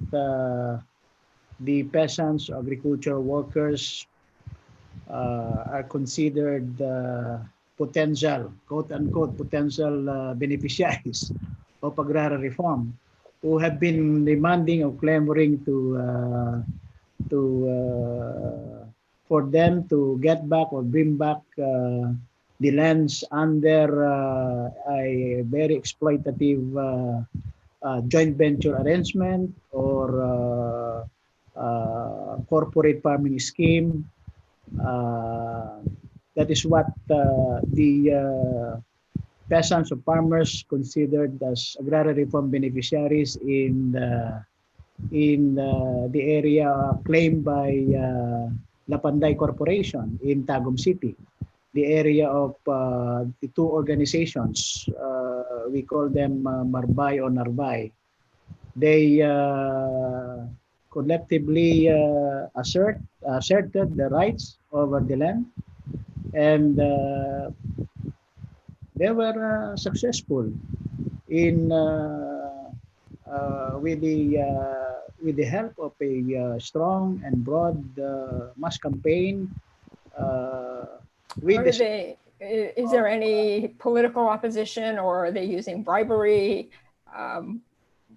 the peasants, agricultural workers are considered potential, quote-unquote, potential beneficiaries of agrarian reform, who have been demanding or clamoring for them to get back or bring back the lands under a very exploitative joint venture arrangement or corporate farming scheme. That is what the peasants or farmers considered as agrarian reform beneficiaries in the area claimed by La Panday Corporation in Tagum City, the area of the two organizations. We call them Marbay or Narvay. They collectively asserted the rights over the land, and they were successful in with the help of a strong and broad mass campaign. Is there any political opposition, or are they using bribery?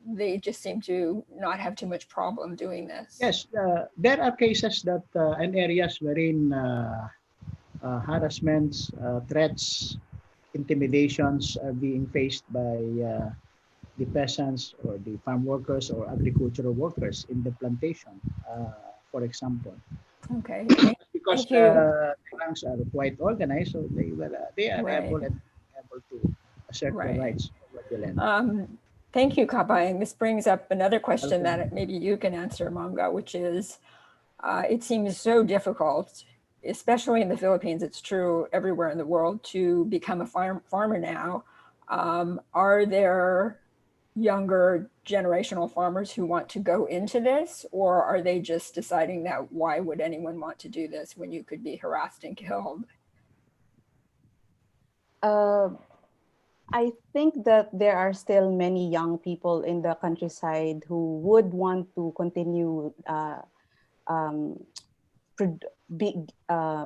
They just seem to not have too much problem doing this. Yes, there are cases that and areas wherein harassments, threats, intimidations are being faced by the peasants or the farm workers or agricultural workers in the plantation, for example. Okay. Because the ranks are quite organized, so they are able to assert their rights over the land. Thank you, Kapayang. This brings up another question that maybe you can answer, Manga, which is, it seems so difficult, especially in the Philippines, it's true everywhere in the world, to become a farmer now. Are there younger generational farmers who want to go into this, or are they just deciding that why would anyone want to do this when you could be harassed and killed? I think that there are still many young people in the countryside who would want to continue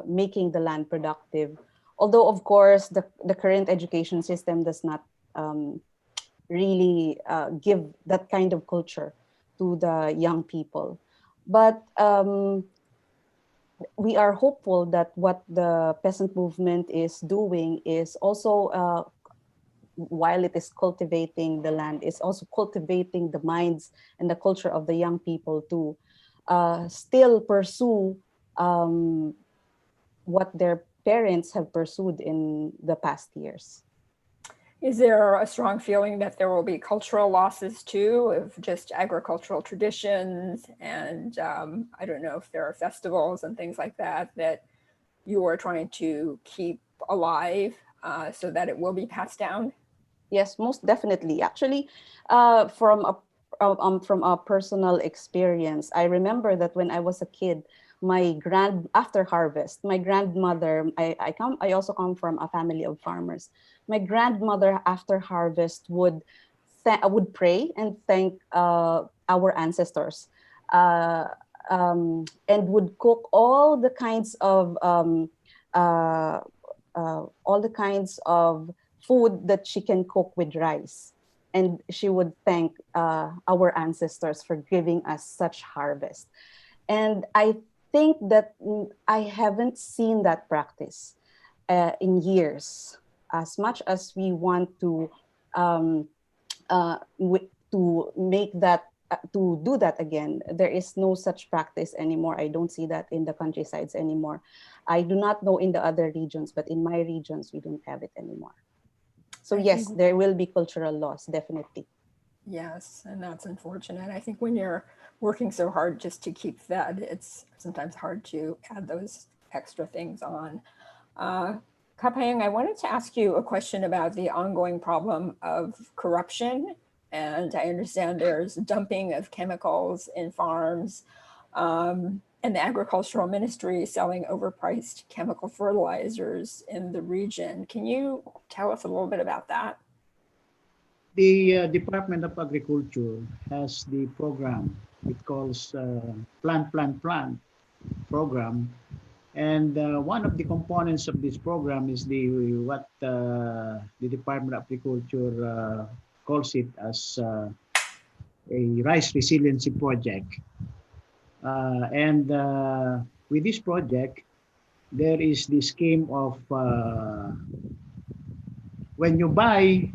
making the land productive. Although, of course, the current education system does not really give that kind of culture to the young people. But we are hopeful that what the peasant movement is doing is also, while it is cultivating the land, is also cultivating the minds and the culture of the young people to still pursue what their parents have pursued in the past years. Is there a strong feeling that there will be cultural losses too, of just agricultural traditions? And I don't know if there are festivals and things like that that you are trying to keep alive so that it will be passed down? Yes, most definitely. Actually, from a personal experience, I remember that when I was a kid, after harvest, my grandmother, I also come from a family of farmers. My grandmother after harvest would pray and thank our ancestors, and would cook all the kinds of food that she can cook with rice. And she would thank our ancestors for giving us such harvest. And I think that I haven't seen that practice in years. As much as we want to make that, to do that again, there is no such practice anymore. I don't see that in the countrysides anymore. I do not know in the other regions, but in my regions, we don't have it anymore. So yes, there will be cultural loss, definitely. Yes, and that's unfortunate. I think when you're working so hard just to keep that, it's sometimes hard to add those extra things on. Kapayang, I wanted to ask you a question about the ongoing problem of corruption. And I understand there's dumping of chemicals in farms, and the agricultural ministry selling overpriced chemical fertilizers in the region. Can you tell us a little bit about that? The Department of Agriculture has the program it calls Plant program. And one of the components of this program is what the Department of Agriculture calls it as a rice resiliency project. And with this project, there is the scheme of when you buy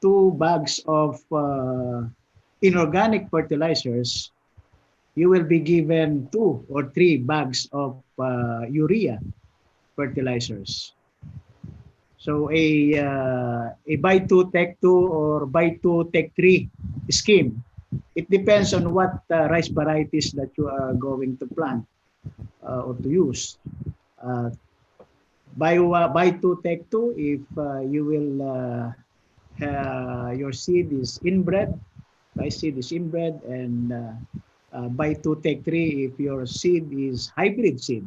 2 bags of inorganic fertilizers, you will be given 2 or 3 bags of urea fertilizers. So a buy 2 take 2 or buy 2 take 3 scheme. It depends on what rice varieties that you are going to plant or to use. Buy 2 take 2 if you will your seed is inbred, rice seed is inbred, and buy 2 take 3 if your seed is hybrid seed.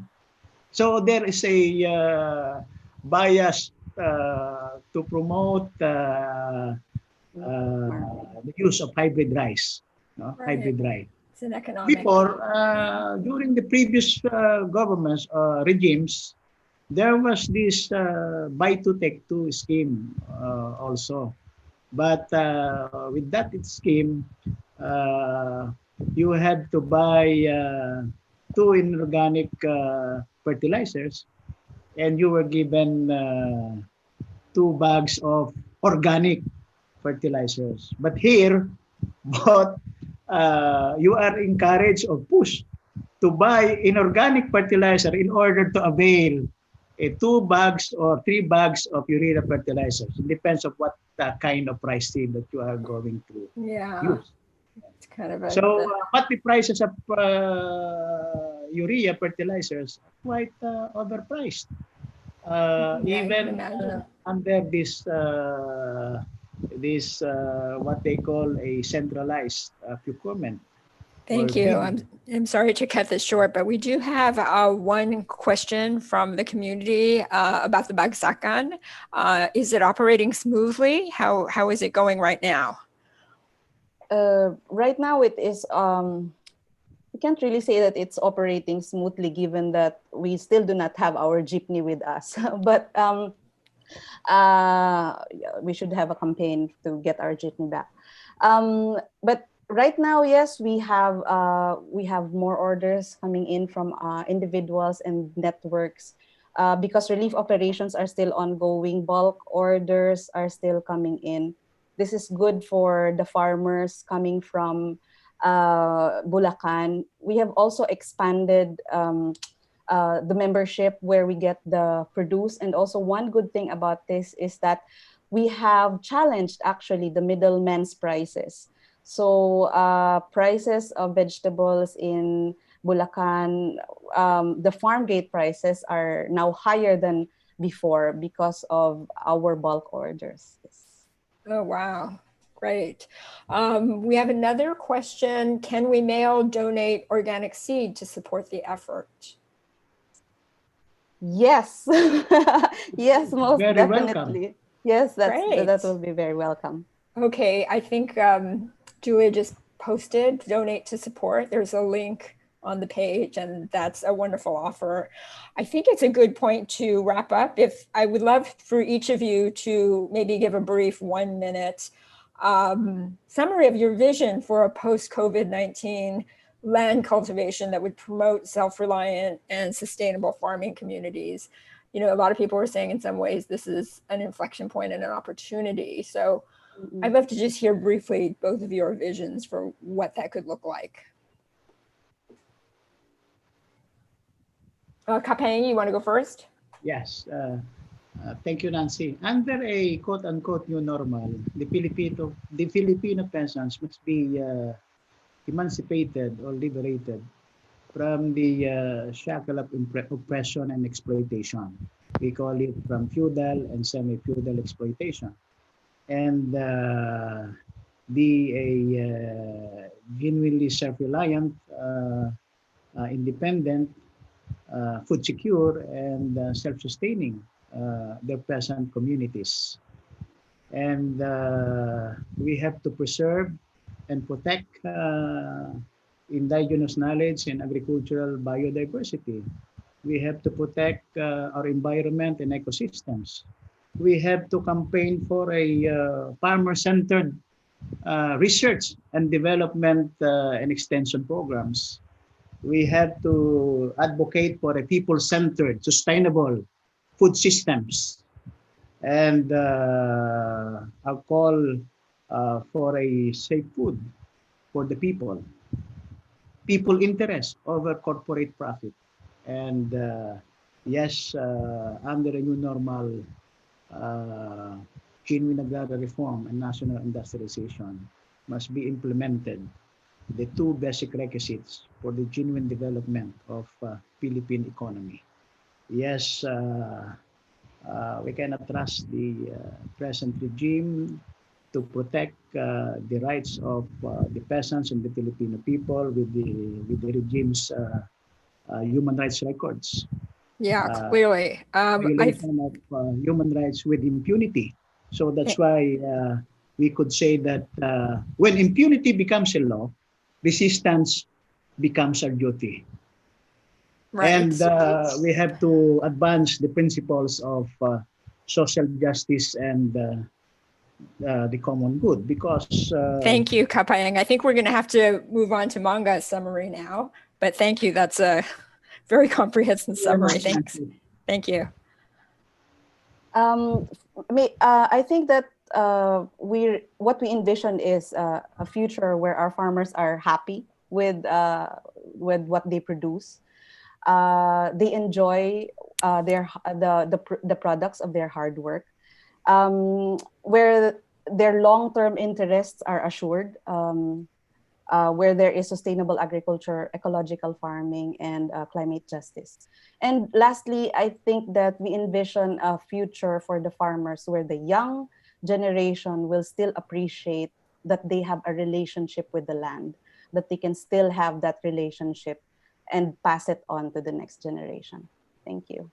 So there is a bias to promote the use of hybrid rice, hybrid rice. It's an economic. Before, during the previous governments, regimes, there was this buy 2 take 2 scheme also. But with that scheme, you had to buy 2 inorganic fertilizers, and you were given 2 bags of organic fertilizers. But here, both you are encouraged or pushed to buy inorganic fertilizer in order to avail 2 bags or 3 bags of urea fertilizers. It depends on what kind of rice seed that you are going to use. It's kind of but the prices of urea fertilizers are quite overpriced. Even under this what they call a centralized procurement. Thank you. I'm sorry to cut this short, but we do have one question from the community about the BAGSAKAN. Is it operating smoothly? How is it going right now? Right now it is we can't really say that it's operating smoothly, given that we still do not have our jeepney with us. But we should have a campaign to get our jeepney back. But right now, yes, we have more orders coming in from individuals and networks, because relief operations are still ongoing. Bulk orders are still coming in. This is good for the farmers coming from Bulacan. We have also expanded the membership where we get the produce. And also one good thing about this is that we have challenged actually the middlemen's prices. So prices of vegetables in Bulacan, the farm gate prices are now higher than before because of our bulk orders. Yes. Oh, wow. Great. We have another question. Can we mail donate organic seed to support the effort? Yes. Yes, most Very definitely. welcome. Yes, that Great. will be very welcome. Okay, I think Julia just posted donate to support. There's a link on the page, and that's a wonderful offer. I think it's a good point to wrap up. If I would love for each of you to maybe give a brief 1-minute summary of your vision for a post-COVID-19 land cultivation that would promote self-reliant and sustainable farming communities. You know, a lot of people are saying in some ways this is an inflection point and an opportunity. So I'd love to just hear briefly both of your visions for what that could look like. Kapeng, you want to go first? Yes. Thank you, Nancy. Under a quote-unquote new normal, the Filipino peasants must be emancipated or liberated from the shackle of oppression and exploitation. We call it from feudal and semi-feudal exploitation. And be a genuinely self-reliant, independent, food secure, and self-sustaining their peasant communities. And we have to preserve and protect indigenous knowledge and agricultural biodiversity. We have to protect our environment and ecosystems. We have to campaign for a farmer-centered research and development and extension programs. We have to advocate for a people-centered, sustainable food systems. And I'll call for a safe food for the people. People interest over corporate profit. And yes, under a new normal, genuine agrarian reform and national industrialization must be implemented. The two basic requisites for the genuine development of Philippine economy. Yes, we cannot trust the present regime to protect the rights of the peasants and the Filipino people with the regime's human rights records. Yeah, clearly. Violation of human rights with impunity. So that's why we could say that when impunity becomes a law, resistance becomes our duty. Right. And we have to advance the principles of social justice and the common good, because thank you, Kapayang. I think we're going to have to move on to Manga's summary now, but thank you. That's a very comprehensive summary. Thanks. Thank you. I think that what we envision is a future where our farmers are happy with what they produce. They enjoy the products of their hard work, where their long-term interests are assured, where there is sustainable agriculture, ecological farming, and climate justice. And lastly, I think that we envision a future for the farmers where the young generation will still appreciate that they have a relationship with the land, that they can still have that relationship and pass it on to the next generation. Thank you.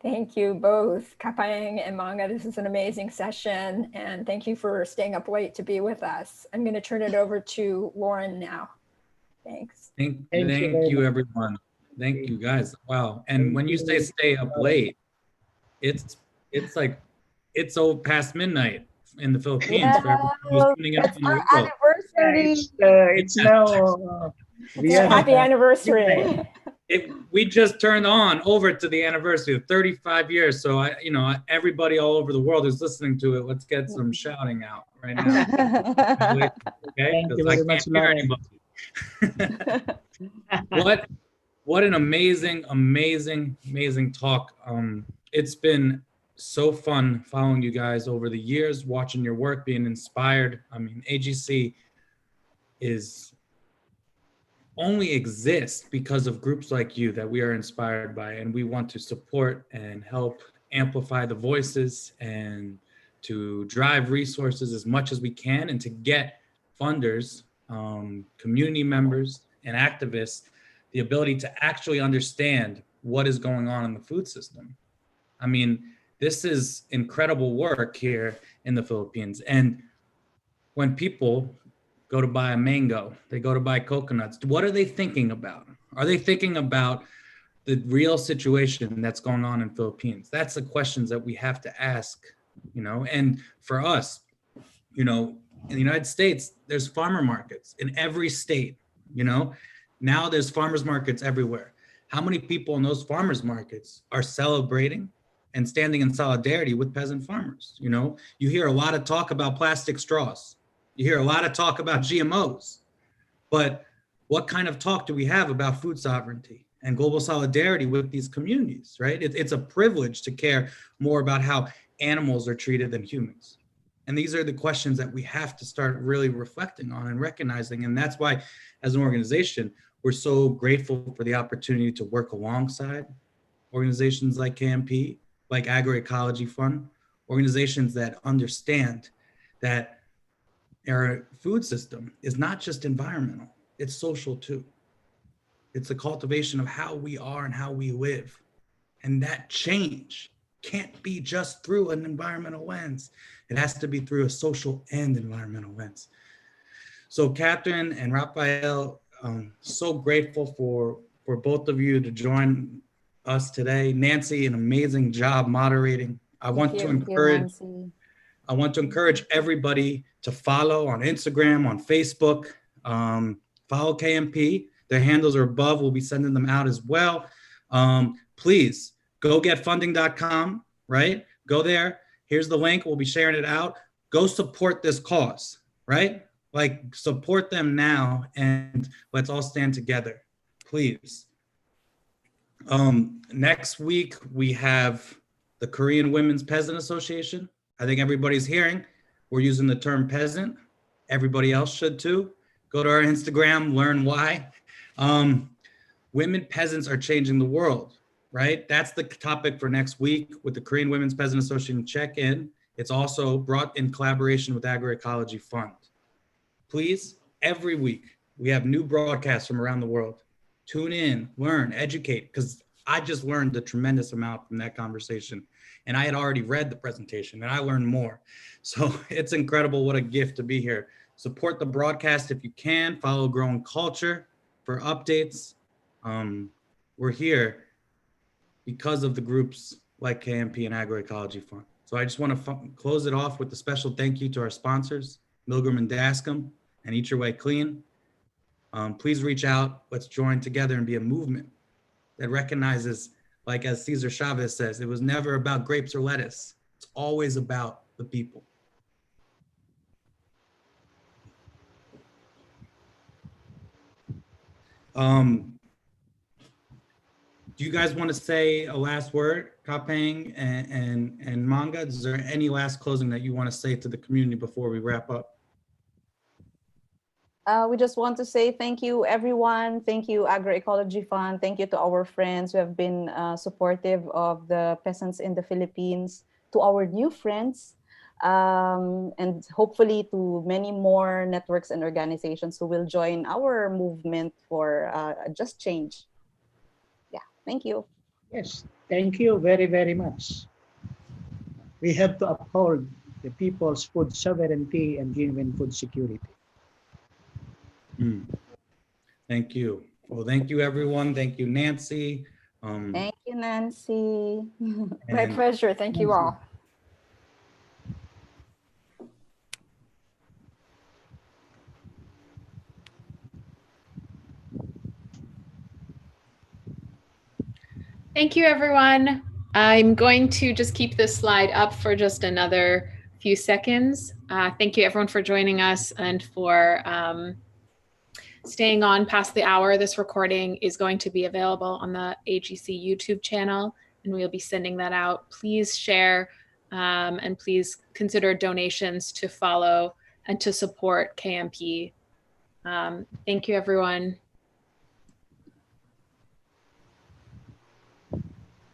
Thank you both, Kapayang and Manga. This is an amazing session, and thank you for staying up late to be with us. I'm going to turn it over to Lauren now. Thanks. Thank Thank you very you, much. everyone. Thank you, guys. Wow. And Thank when you say you. stay up late, it's like it's past midnight in the Philippines Yeah, for everyone who's tuning in that's from our the world. anniversary. It's now It's our happy anniversary. We just turned on over to the anniversary of 35 years. So everybody all over the world who's listening to it, let's get some shouting out right now. Okay, Thank you because I very much, can't hear Lauren. anybody. What an amazing talk. It's been so fun following you guys over the years, watching your work, being inspired. I mean, AGC only exists because of groups like you that we are inspired by, and we want to support and help amplify the voices and to drive resources as much as we can, and to get funders, community members, and activists the ability to actually understand what is going on in the food system. I mean, this is incredible work here in the Philippines. And when people go to buy a mango, they go to buy coconuts, what are they thinking about? Are they thinking about the real situation that's going on in the Philippines? That's the questions that we have to ask, and for us, in the United States, there's farmer markets in every state, now there's farmers markets everywhere. How many people in those farmers markets are celebrating and standing in solidarity with peasant farmers? You hear a lot of talk about plastic straws. You hear a lot of talk about GMOs, but what kind of talk do we have about food sovereignty and global solidarity with these communities, right? It's a privilege to care more about how animals are treated than humans. And these are the questions that we have to start really reflecting on and recognizing. And that's why, as an organization, we're so grateful for the opportunity to work alongside organizations like KMP, like Agroecology Fund, organizations that understand that our food system is not just environmental, it's social too. It's a cultivation of how we are and how we live. And that change can't be just through an environmental lens. It has to be through a social and environmental lens. So Catherine and Raphael, so grateful for both of you to join us today. Nancy, an amazing job moderating. I want to encourage everybody to follow on Instagram, on Facebook, follow KMP. Their handles are above. We'll be sending them out as well. Please go getfunding.com, right? Go there. Here's the link. We'll be sharing it out. Go support this cause, right? Like, support them now, and let's all stand together, please. Next week, we have the Korean Women's Peasant Association. I think everybody's hearing. We're using the term peasant. Everybody else should too. Go to our Instagram, learn why. Women peasants are changing the world, right? That's the topic for next week with the Korean Women's Peasant Association check-in. It's also brought in collaboration with Agroecology Fund. Please, every week, we have new broadcasts from around the world. Tune in, learn, educate, because I just learned a tremendous amount from that conversation. And I had already read the presentation and I learned more. So it's incredible. What a gift to be here. Support the broadcast if you can. Follow Growing Culture for updates. We're here because of the groups like KMP and Agroecology Fund. So I just want to close it off with a special thank you to our sponsors, Milgram and Dascom and Eat Your Way Clean. Please reach out. Let's join together and be a movement that recognizes, like as Cesar Chavez says, it was never about grapes or lettuce. It's always about the people. Do you guys want to say a last word, Kapeng and Manga? Is there any last closing that you want to say to the community before we wrap up? We just want to say thank you, everyone. Thank you, Agroecology Fund. Thank you to our friends who have been supportive of the peasants in the Philippines, to our new friends, and hopefully to many more networks and organizations who will join our movement for just change. Yeah, thank you. Yes, thank you very, very much. We have to uphold the people's food sovereignty and genuine food security. Thank you. Well, thank you, everyone. Thank you, Nancy. Thank you, Nancy. My pleasure. Thank you all. Thank you, everyone. I'm going to just keep this slide up for just another few seconds. Thank you, everyone, for joining us and for staying on past the hour. This recording is going to be available on the AGC YouTube channel, and we'll be sending that out. Please share and please consider donations to follow and to support KMP. Thank you, everyone.